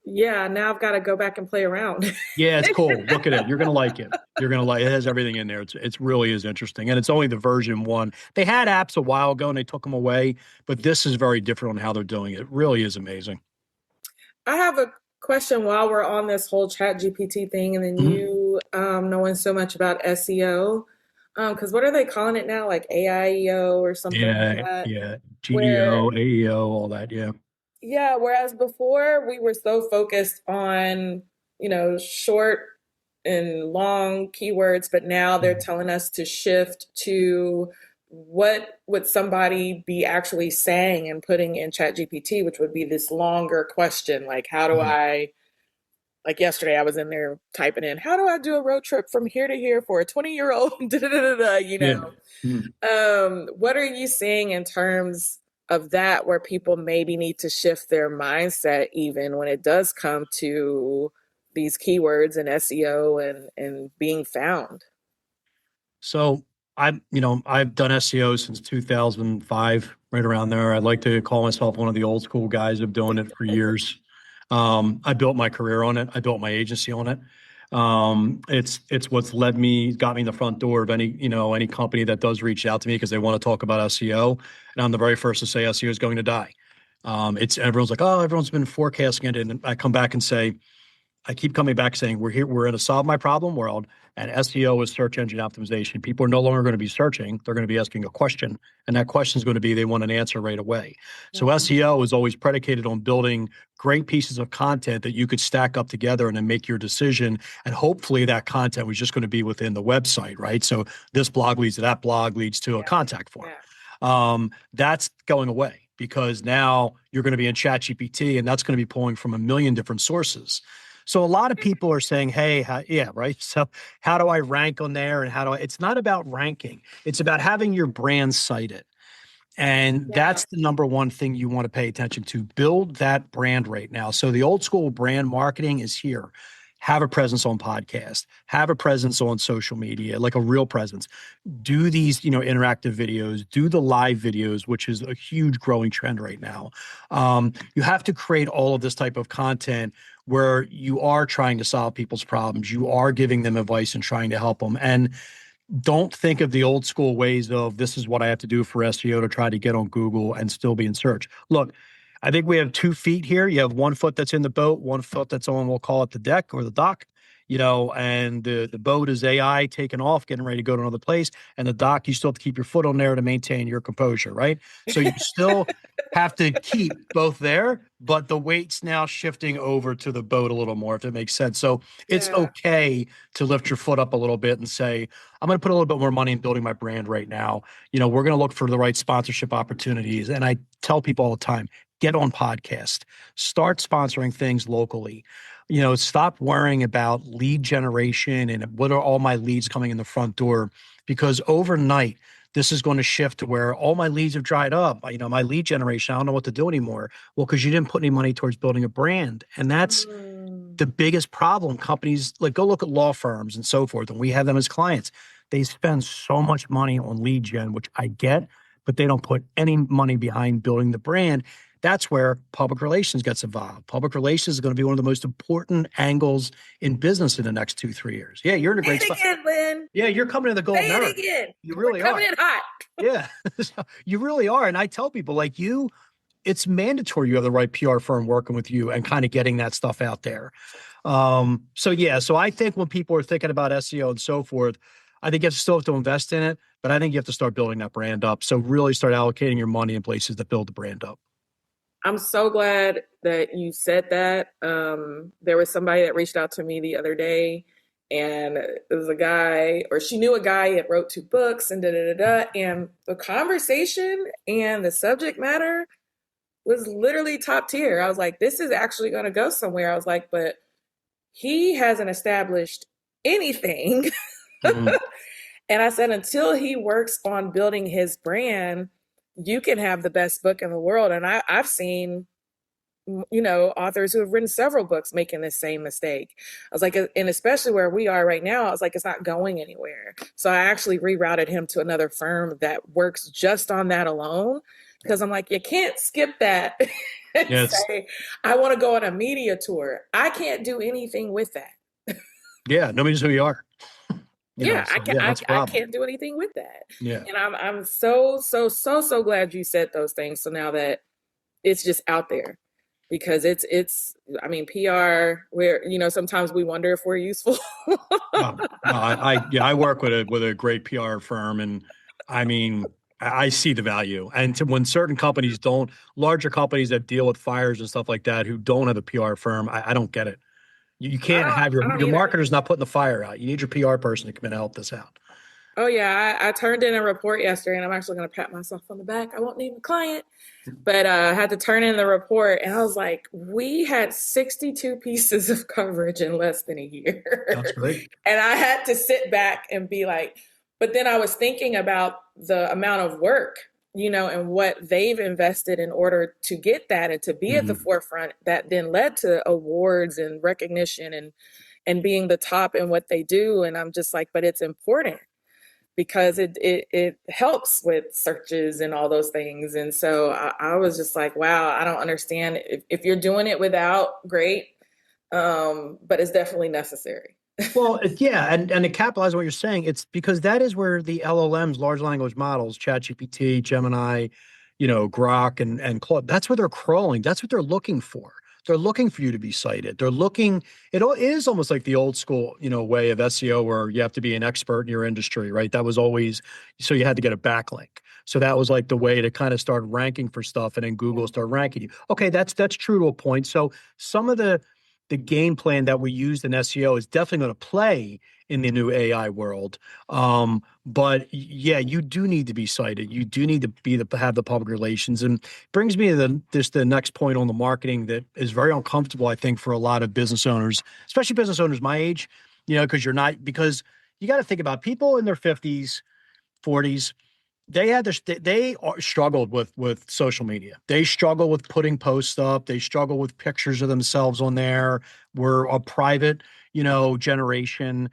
yeah, now I've got to go back and play around. Yeah, it's cool. Look at it. You're going to like it. You're going to like it. It has everything in there. It's really is interesting. And it's only the version 1. They had apps a while ago and they took them away, but this is very different on how they're doing it. It really is amazing. I have a question while we're on this whole chat GPT thing, and then Mhm. you knowing so much about SEO. Because what are they calling it now? Like AIEO or something like Yeah, that? yeah. Where, GDO, AEO, all that. Yeah. yeah, whereas before we were so focused on, short and long keywords, but now they're Mhm. telling us to shift to what would somebody be actually saying and putting in chat gpt, which would be this longer question, like how do Mhm. I, like yesterday I was in there typing in, how do I do a road trip from here to here for a 20-year-old, Yeah. Mhm. what are you seeing in terms of that, where people maybe need to shift their mindset even when it does come to these keywords and SEO and being found? So I've done SEO since 2005, right around there. I'd like to call myself one of the old school guys of doing it for years. I built my career on it. I built my agency on it. It's what's got me in the front door of any company that does reach out to me because they want to talk about SEO. And I'm the very first to say SEO is going to die. It's everyone's like, oh, everyone's been forecasting it, and I come back and say, I keep coming back saying we're here, we're in a solve my problem world, and SEO is search engine optimization. People are no longer going to be searching, they're going to be asking a question, and that question is going to be they want an answer right away. So Mhm. SEO is always predicated on building great pieces of content that you could stack up together and then make your decision. And hopefully that content was just going to be within the website, right? So this blog leads to that blog leads to a Yeah. contact form. Yeah. That's going away because now you're going to be in ChatGPT and that's going to be pulling from a million different sources. So a lot of people are saying, "Hey, yeah, right. So how do I rank on there, and how do I?" It's not about ranking; it's about having your brand cited, and Yeah. that's the number one thing you want to pay attention to. Build that brand right now. So the old school brand marketing is here. Have a presence on podcast. Have a presence on social media, like a real presence. Do these, interactive videos. Do the live videos, which is a huge growing trend right now. You have to create all of this type of content where you are trying to solve people's problems. You are giving them advice and trying to help them. And don't think of the old school ways of this is what I have to do for SEO to try to get on Google and still be in search. Look, I think we have 2 feet here. You have 1 foot that's in the boat, 1 foot that's on, we'll call it the deck or the dock, and the boat is AI taking off, getting ready to go to another place. And the dock, you still have to keep your foot on there to maintain your composure, right? So you still have to keep both there, but the weight's now shifting over to the boat a little more, if it makes sense. So it's Yeah. okay to lift your foot up a little bit and say, I'm going to put a little bit more money in building my brand right now. We're going to look for the right sponsorship opportunities. And I tell people all the time, get on podcast, start sponsoring things locally. Stop worrying about lead generation and what are all my leads coming in the front door, because overnight, this is going to shift to where all my leads have dried up. My lead generation, I don't know what to do anymore. Well, because you didn't put any money towards building a brand. And that's Mm. the biggest problem. Companies, like, go look at law firms and so forth, and we have them as clients. They spend so much money on lead gen, which I get, but they don't put any money behind building the brand. That's where public relations gets involved. Public relations is going to be one of the most important angles in business in the next 2, 3 years. Yeah, you're in a Say great it spot. again, Lynn. Yeah, you're coming to the Say golden era. it again. You We're really coming are. in hot. Yeah, you really are. And I tell people, like, it's mandatory you have the right PR firm working with you and kind of getting that stuff out there. So I think when people are thinking about SEO and so forth, I think you still have to invest in it, but I think you have to start building that brand up. So really start allocating your money in places that build the brand up. I'm so glad that you said that. There was somebody that reached out to me the other day, and it was a guy, or she knew a guy that wrote 2 books, and da da da da. And the conversation and the subject matter was literally top tier. I was like, this is actually going to go somewhere. I was like, but he hasn't established anything. Mhm. And I said, until he works on building his brand, you can have the best book in the world. And I've seen, authors who have written several books making this same mistake. I was like, and especially where we are right now, I was like, it's not going anywhere. So I actually rerouted him to another firm that works just on that alone, because I'm like, you can't skip that and Yes. say, I want to go on a media tour. I can't do anything with that. Yeah. Nobody knows who you are. Yeah, I So can't. yeah, that's a I problem. can't do anything with that. Yeah. And I'm so glad you said those things. So now that it's just out there, because it's. I mean, PR. Where sometimes we wonder if we're useful. No, I work with a great PR firm, and I mean, I see the value. And when certain companies don't, larger companies that deal with fires and stuff like that, who don't have a PR firm, I don't get it. You I can't don't. have I don't your either. marketer's not putting the fire out. You need your PR person to come in and help this out. Oh yeah, I turned in a report yesterday, and I'm actually going to pat myself on the back. I won't name the client, but I had to turn in the report, and I was like, we had 62 pieces of coverage in less than a That's year. great. And I had to sit back and be like, but then I was thinking about the amount of work, and what they've invested in order to get that and to be at the Mhm. forefront, that then led to awards and recognition and being the top in what they do. And I'm just like, but it's important because it helps with searches and all those things. And so I was just like, wow, I don't understand. If you're doing it without, great. But it's definitely necessary. Well, yeah, and to capitalize on what you're saying, it's because that is where the LLMs, large language models, ChatGPT, Gemini, Grok, and Claude, that's where they're crawling. That's what they're looking for. They're looking for you to be cited. They're looking, it is almost like the old school, way of SEO where you have to be an expert in your industry, right? That was always, so you had to get a backlink. So that was like the way to kind of start ranking for stuff, and then Google start ranking you. Okay, that's true to a point. So some of the game plan that we used in SEO is definitely going to play in the new AI world. But yeah, you do need to be cited. You do need to have the public relations, and brings me to the next point on the marketing that is very uncomfortable, I think, for a lot of business owners, especially business owners my age. Because you got to think about people in their 50s, 40s. They struggled with social media. They struggle with putting posts up. They struggle with pictures of themselves on there. We're a private, generation,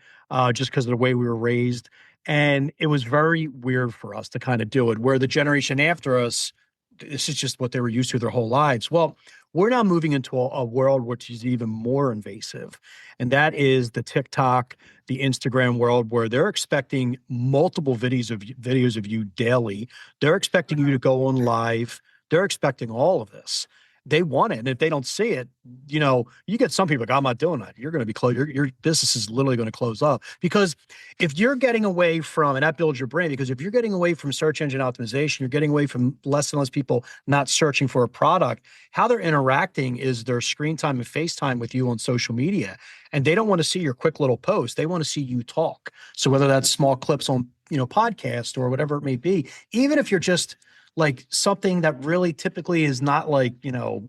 just because of the way we were raised. And it was very weird for us to kind of do it. Where the generation after us, this is just what they were used to their whole lives. Well, we're now moving into a world which is even more invasive, and that is the TikTok, the Instagram world, where they're expecting multiple videos of you daily. They're expecting you to go on live. They're expecting all of this. They want it, and if they don't see it, you get some people like, I'm not doing that. You're going to be closed. Your business is literally going to close up because if you're getting away from, and that builds your brand, because if you're getting away from search engine optimization, you're getting away from less and less people not searching for a product. How they're interacting is their screen time and FaceTime with you on social media. And they don't want to see your quick little post. They want to see you talk. So whether that's small clips on, podcast or whatever it may be, even if you're just like something that really typically is not like,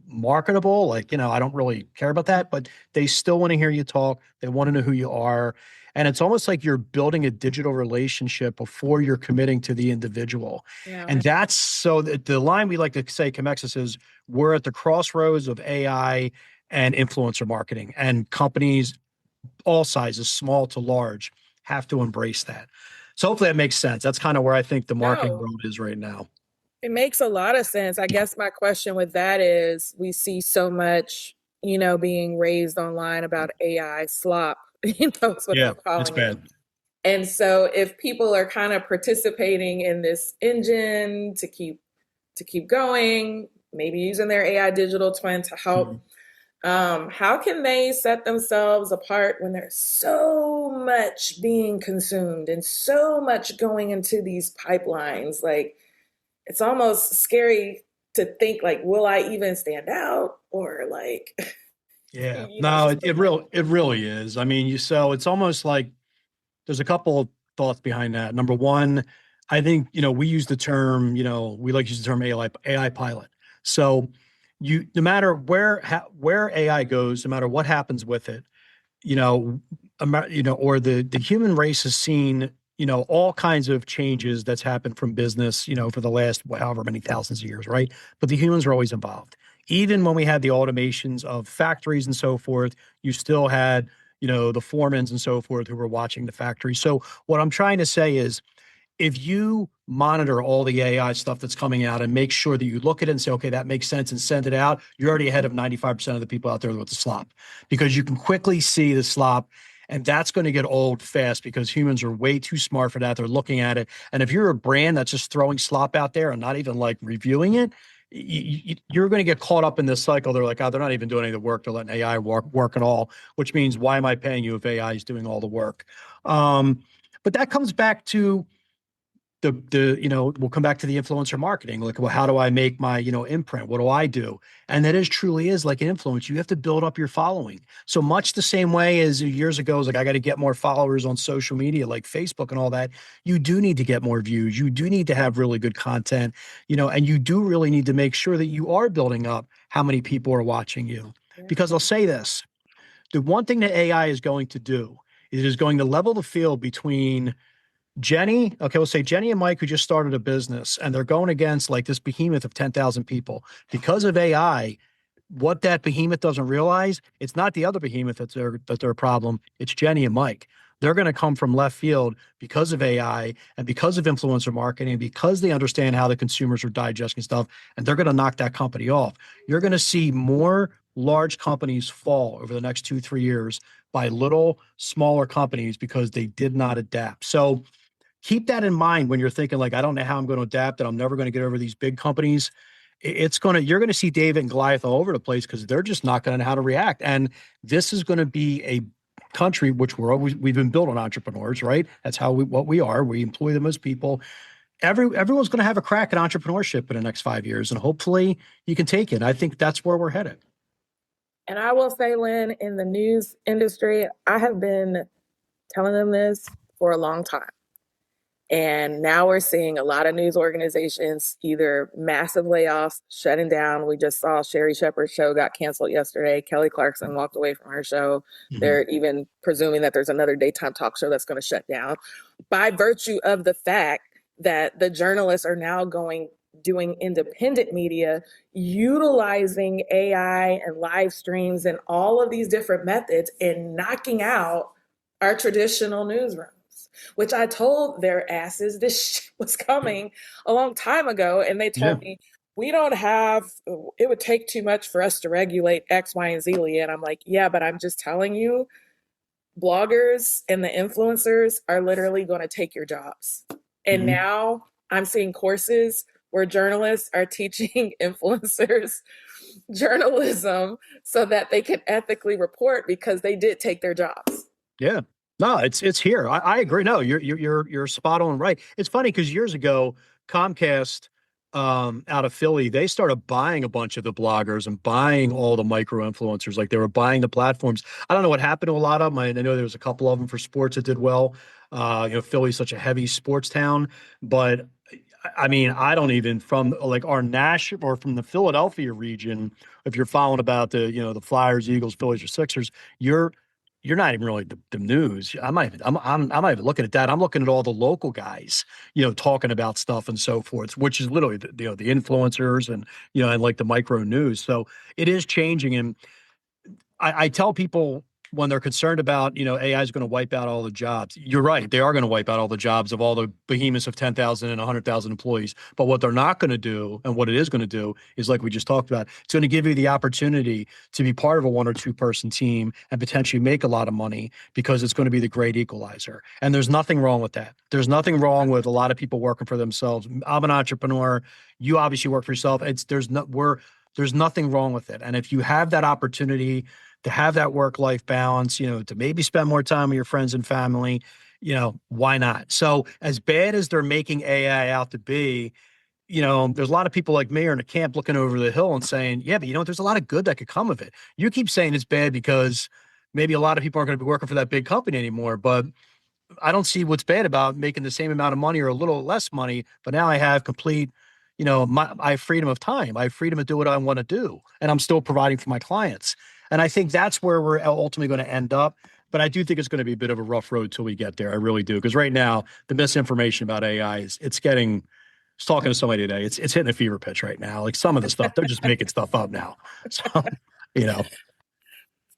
marketable, like, I don't really care about that, but they still want to hear you talk. They want to know who you are. And it's almost like you're building a digital relationship before you're committing to the individual. Yeah. And that's so the line we like to say, Comexis, is we're at the crossroads of AI and influencer marketing, and companies all sizes, small to large, have to embrace that. So hopefully that makes sense. That's kind of where I think the marketing No, world is right now. it makes a lot of sense. I guess my question with that is we see so much, being raised online about AI slop, is what Yeah, they're it's calling it. bad. And so if people are kind of participating in this engine to keep going, maybe using their AI digital twin to Mhm. help, how can they set themselves apart when there's so much being consumed and so much going into these pipelines? Like, it's almost scary to think, like, will I even stand out, or like, Yeah, it's no, just a lot. it really is. I mean, so it's almost like there's a couple of thoughts behind that. Number one, I think, we use the term, we like to use the term AI pilot. So no matter where AI goes, no matter what happens with it, you know, or the human race has seen, all kinds of changes that's happened from business, for the last however many thousands of years, right? But the humans are always involved. Even when we had the automations of factories and so forth, you still had, the foremans and so forth who were watching the factory. So what I'm trying to say is, if you monitor all the AI stuff that's coming out and make sure that you look at it and say, okay, that makes sense, and send it out, you're already ahead of 95% of the people out there with the slop, because you can quickly see the slop. And that's going to get old fast because humans are way too smart for that. They're looking at it. And if you're a brand that's just throwing slop out there and not even like reviewing it, you're going to get caught up in this cycle. They're like, oh, they're not even doing any of the work. They're letting AI work at all, which means, why am I paying you if AI is doing all the work? But that comes back to we'll come back to the influencer marketing. Like, well, how do I make my, imprint? What do I do? And that truly is like an influence. You have to build up your following. So much the same way as years ago, was like, I got to get more followers on social media, like Facebook and all that. You do need to get more views. You do need to have really good content, and you do really need to make sure that you are building up how many people are watching you. Yeah. Because I'll say this, the one thing that AI is going to do, it is going to level the field between Jenny, okay, we'll say Jenny and Mike, who just started a business, and they're going against like this behemoth of 10,000 people. Because of AI, what that behemoth doesn't realize, it's not the other behemoth that's their problem. It's Jenny and Mike. They're going to come from left field because of AI and because of influencer marketing, because they understand how the consumers are digesting stuff, and they're going to knock that company off. You're going to see more large companies fall over the next 2, 3 years by little smaller companies because they did not adapt. So keep that in mind when you're thinking like, I don't know how I'm going to adapt, and I'm never going to get over these big companies. you're going to see David and Goliath all over the place because they're just not going to know how to react. And this is going to be a country which we've been built on entrepreneurs, right? That's what we are. We employ them as people. Everyone's going to have a crack at entrepreneurship in the next 5 years, and hopefully you can take it. I think that's where we're headed. And I will say, Lynn, in the news industry, I have been telling them this for a long time. And now we're seeing a lot of news organizations either massive layoffs, shutting down. We just saw Sherry Shepherd's show got canceled yesterday. Kelly Clarkson walked away from her show. Mm-hmm. They're even presuming that there's another daytime talk show that's going to shut down by virtue of the fact that the journalists are now doing independent media, utilizing AI and live streams and all of these different methods and knocking out our traditional newsrooms, which I told their asses this was coming a long time ago. And they Yeah. told me, we don't have, it would take too much for us to regulate X, Y, and Z, Leah. And I'm like, yeah, but I'm just telling you, bloggers and the influencers are literally going to take your jobs. And Mm-hmm. now I'm seeing courses where journalists are teaching influencers journalism so that they can ethically report because they did take their jobs. Yeah. No, it's here. I agree. No, you're spot on right. It's funny because years ago, Comcast out of Philly, they started buying a bunch of the bloggers and buying all the micro influencers. Like they were buying the platforms. I don't know what happened to a lot of them. I know there was a couple of them for sports that did well. Philly's such a heavy sports town, but I mean, I don't even from like our national or from the Philadelphia region. If you're following about the Flyers, Eagles, Phillies, or Sixers, you're not even really the news. I'm not even looking at that. I'm looking at all the local guys, talking about stuff and so forth, which is literally the influencers and and like the micro news. So it is changing, and I tell people when they're concerned about, AI is going to wipe out all the jobs. You're right. They are going to wipe out all the jobs of all the behemoths of 10,000 and 100,000 employees. But what they're not going to do and what it is going to do is like we just talked about, it's going to give you the opportunity to be part of a 1 or 2 person team and potentially make a lot of money because it's going to be the great equalizer. And there's nothing wrong with that. There's nothing wrong with a lot of people working for themselves. I'm an entrepreneur. You obviously work for yourself. There's nothing wrong with it. And if you have that opportunity to have that work-life balance, to maybe spend more time with your friends and family, why not? So as bad as they're making AI out to be, there's a lot of people like me are in a camp looking over the hill and saying, yeah, but there's a lot of good that could come of it. You keep saying it's bad because maybe a lot of people aren't going to be working for that big company anymore, but I don't see what's bad about making the same amount of money or a little less money, but now I have complete, I have freedom of time. I have freedom to do what I want to do, and I'm still providing for my clients. And I think that's where we're ultimately going to end up. But I do think it's going to be a bit of a rough road till we get there. I really do. Because right now, the misinformation about AI it's getting, I was talking to somebody today, it's hitting a fever pitch right now. Like some of the stuff, they're just making stuff up now. So, you know.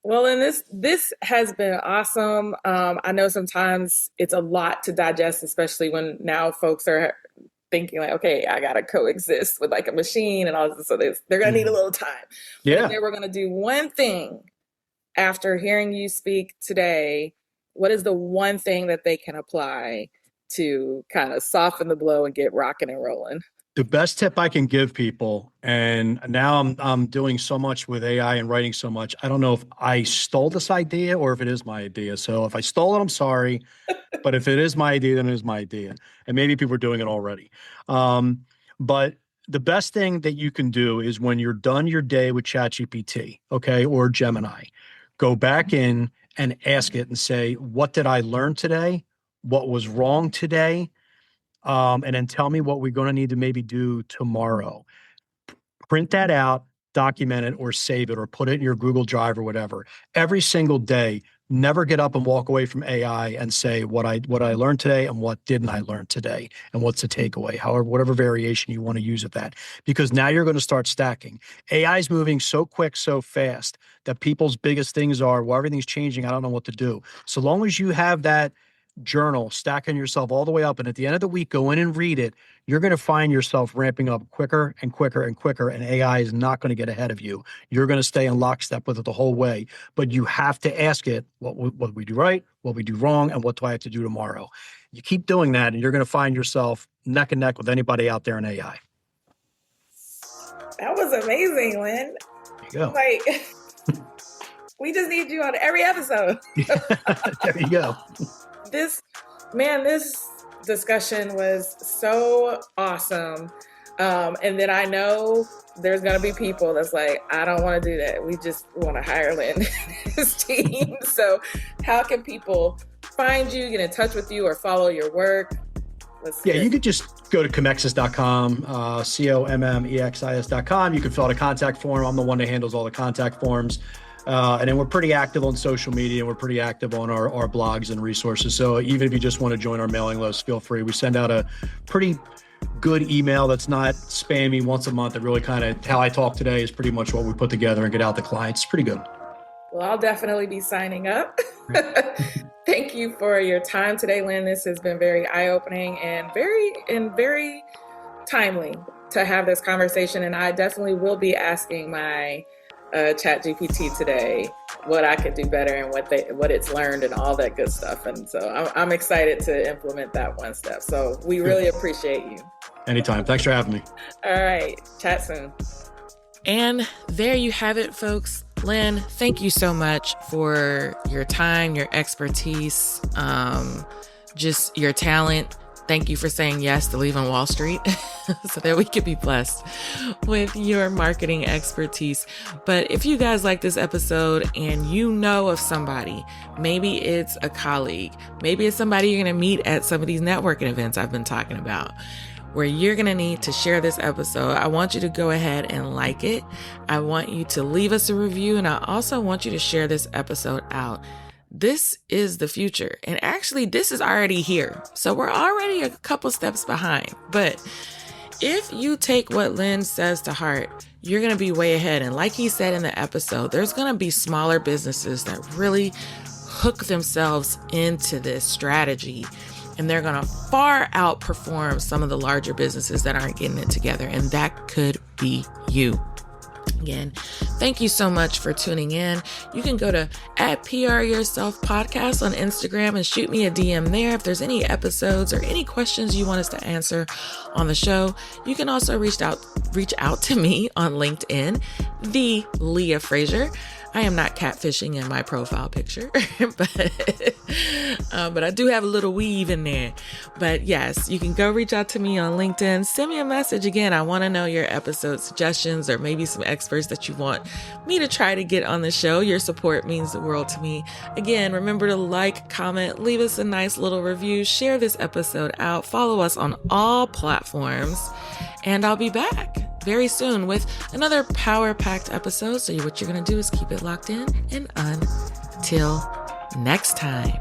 Well, and this has been awesome. I know sometimes it's a lot to digest, especially when now folks are thinking like, okay, I gotta coexist with like a machine and all this. So they're gonna need a little time. But if Yeah. they were gonna do one thing after hearing you speak today, what is the one thing that they can apply to kind of soften the blow and get rocking and rolling? The best tip I can give people, and now I'm doing so much with AI and writing so much. I don't know if I stole this idea or if it is my idea. So if I stole it, I'm sorry. But if it is my idea, then it is my idea. And maybe people are doing it already. But the best thing that you can do is when you're done your day with ChatGPT, okay, or Gemini, go back in and ask it and say, what did I learn today? What was wrong today? And then tell me what we're going to need to maybe do tomorrow. Print that out, document it, or save it, or put it in your Google Drive or whatever. Every single day, never get up and walk away from AI and say what I learned today and what didn't I learn today and what's the takeaway. However, whatever variation you want to use of that, because now you're going to start stacking. AI is moving so quick, so fast that people's biggest things are, well, everything's changing. I don't know what to do. So long as you have that journal, stacking yourself all the way up. And at the end of the week, go in and read it. You're going to find yourself ramping up quicker and quicker and quicker. And AI is not going to get ahead of you. You're going to stay in lockstep with it the whole way. But you have to ask it, what we do right, what we do wrong, and what do I have to do tomorrow? You keep doing that, and you're going to find yourself neck and neck with anybody out there in AI. That was amazing, Lynn. There you go. Like, we just need you on every episode. There you go. This, man, this discussion was so awesome. And then I know there's going to be people that's like, I don't want to do that. We just want to hire Lynn and his team. So how can people find you, get in touch with you, or follow your work? You could just go to commexis.com, commexis.com. You can fill out a contact form. I'm the one that handles all the contact forms. And then we're pretty active on social media, and we're pretty active on our blogs and resources. So even if you just want to join our mailing list, feel free. We send out a pretty good email that's not spammy once a month. That really kind of, how I talk today is pretty much what we put together and get out to clients. It's pretty good. Well, I'll definitely be signing up. Thank you for your time today, Lynn. This has been very eye-opening and very timely to have this conversation. And I definitely will be asking my Chat GPT today what I could do better and what it's learned and all that good stuff. And so I'm excited to implement that one step. So we really appreciate you. Anytime. Thanks for having me. All right. Chat soon. And there you have it, folks. Lynn, thank you so much for your time, your expertise, just your talent. Thank you for saying yes to leaving Wall Street so that we could be blessed with your marketing expertise. But if you guys like this episode and you know of somebody, maybe it's a colleague, maybe it's somebody you're going to meet at some of these networking events I've been talking about, where you're going to need to share this episode, I want you to go ahead and like it. I want you to leave us a review, and I also want you to share this episode out. This is the future. And actually, this is already here. So we're already a couple steps behind. But if you take what Lynn says to heart, you're going to be way ahead. And like he said in the episode, there's going to be smaller businesses that really hook themselves into this strategy. And they're going to far outperform some of the larger businesses that aren't getting it together. And that could be you. Again, thank you so much for tuning in. You can go to @PRYourselfPodcast on Instagram and shoot me a DM there. If there's any episodes or any questions you want us to answer on the show, you can also reach out to me on LinkedIn, the Leah Frazier. I am not catfishing in my profile picture, but I do have a little weave in there. But yes, you can go reach out to me on LinkedIn. Send me a message. Again, I want to know your episode suggestions or maybe some experts that you want me to try to get on the show. Your support means the world to me. Again, remember to like, comment, leave us a nice little review, share this episode out, follow us on all platforms, and I'll be back very soon with another power-packed episode. So what you're going to do is keep it locked in, and until next time.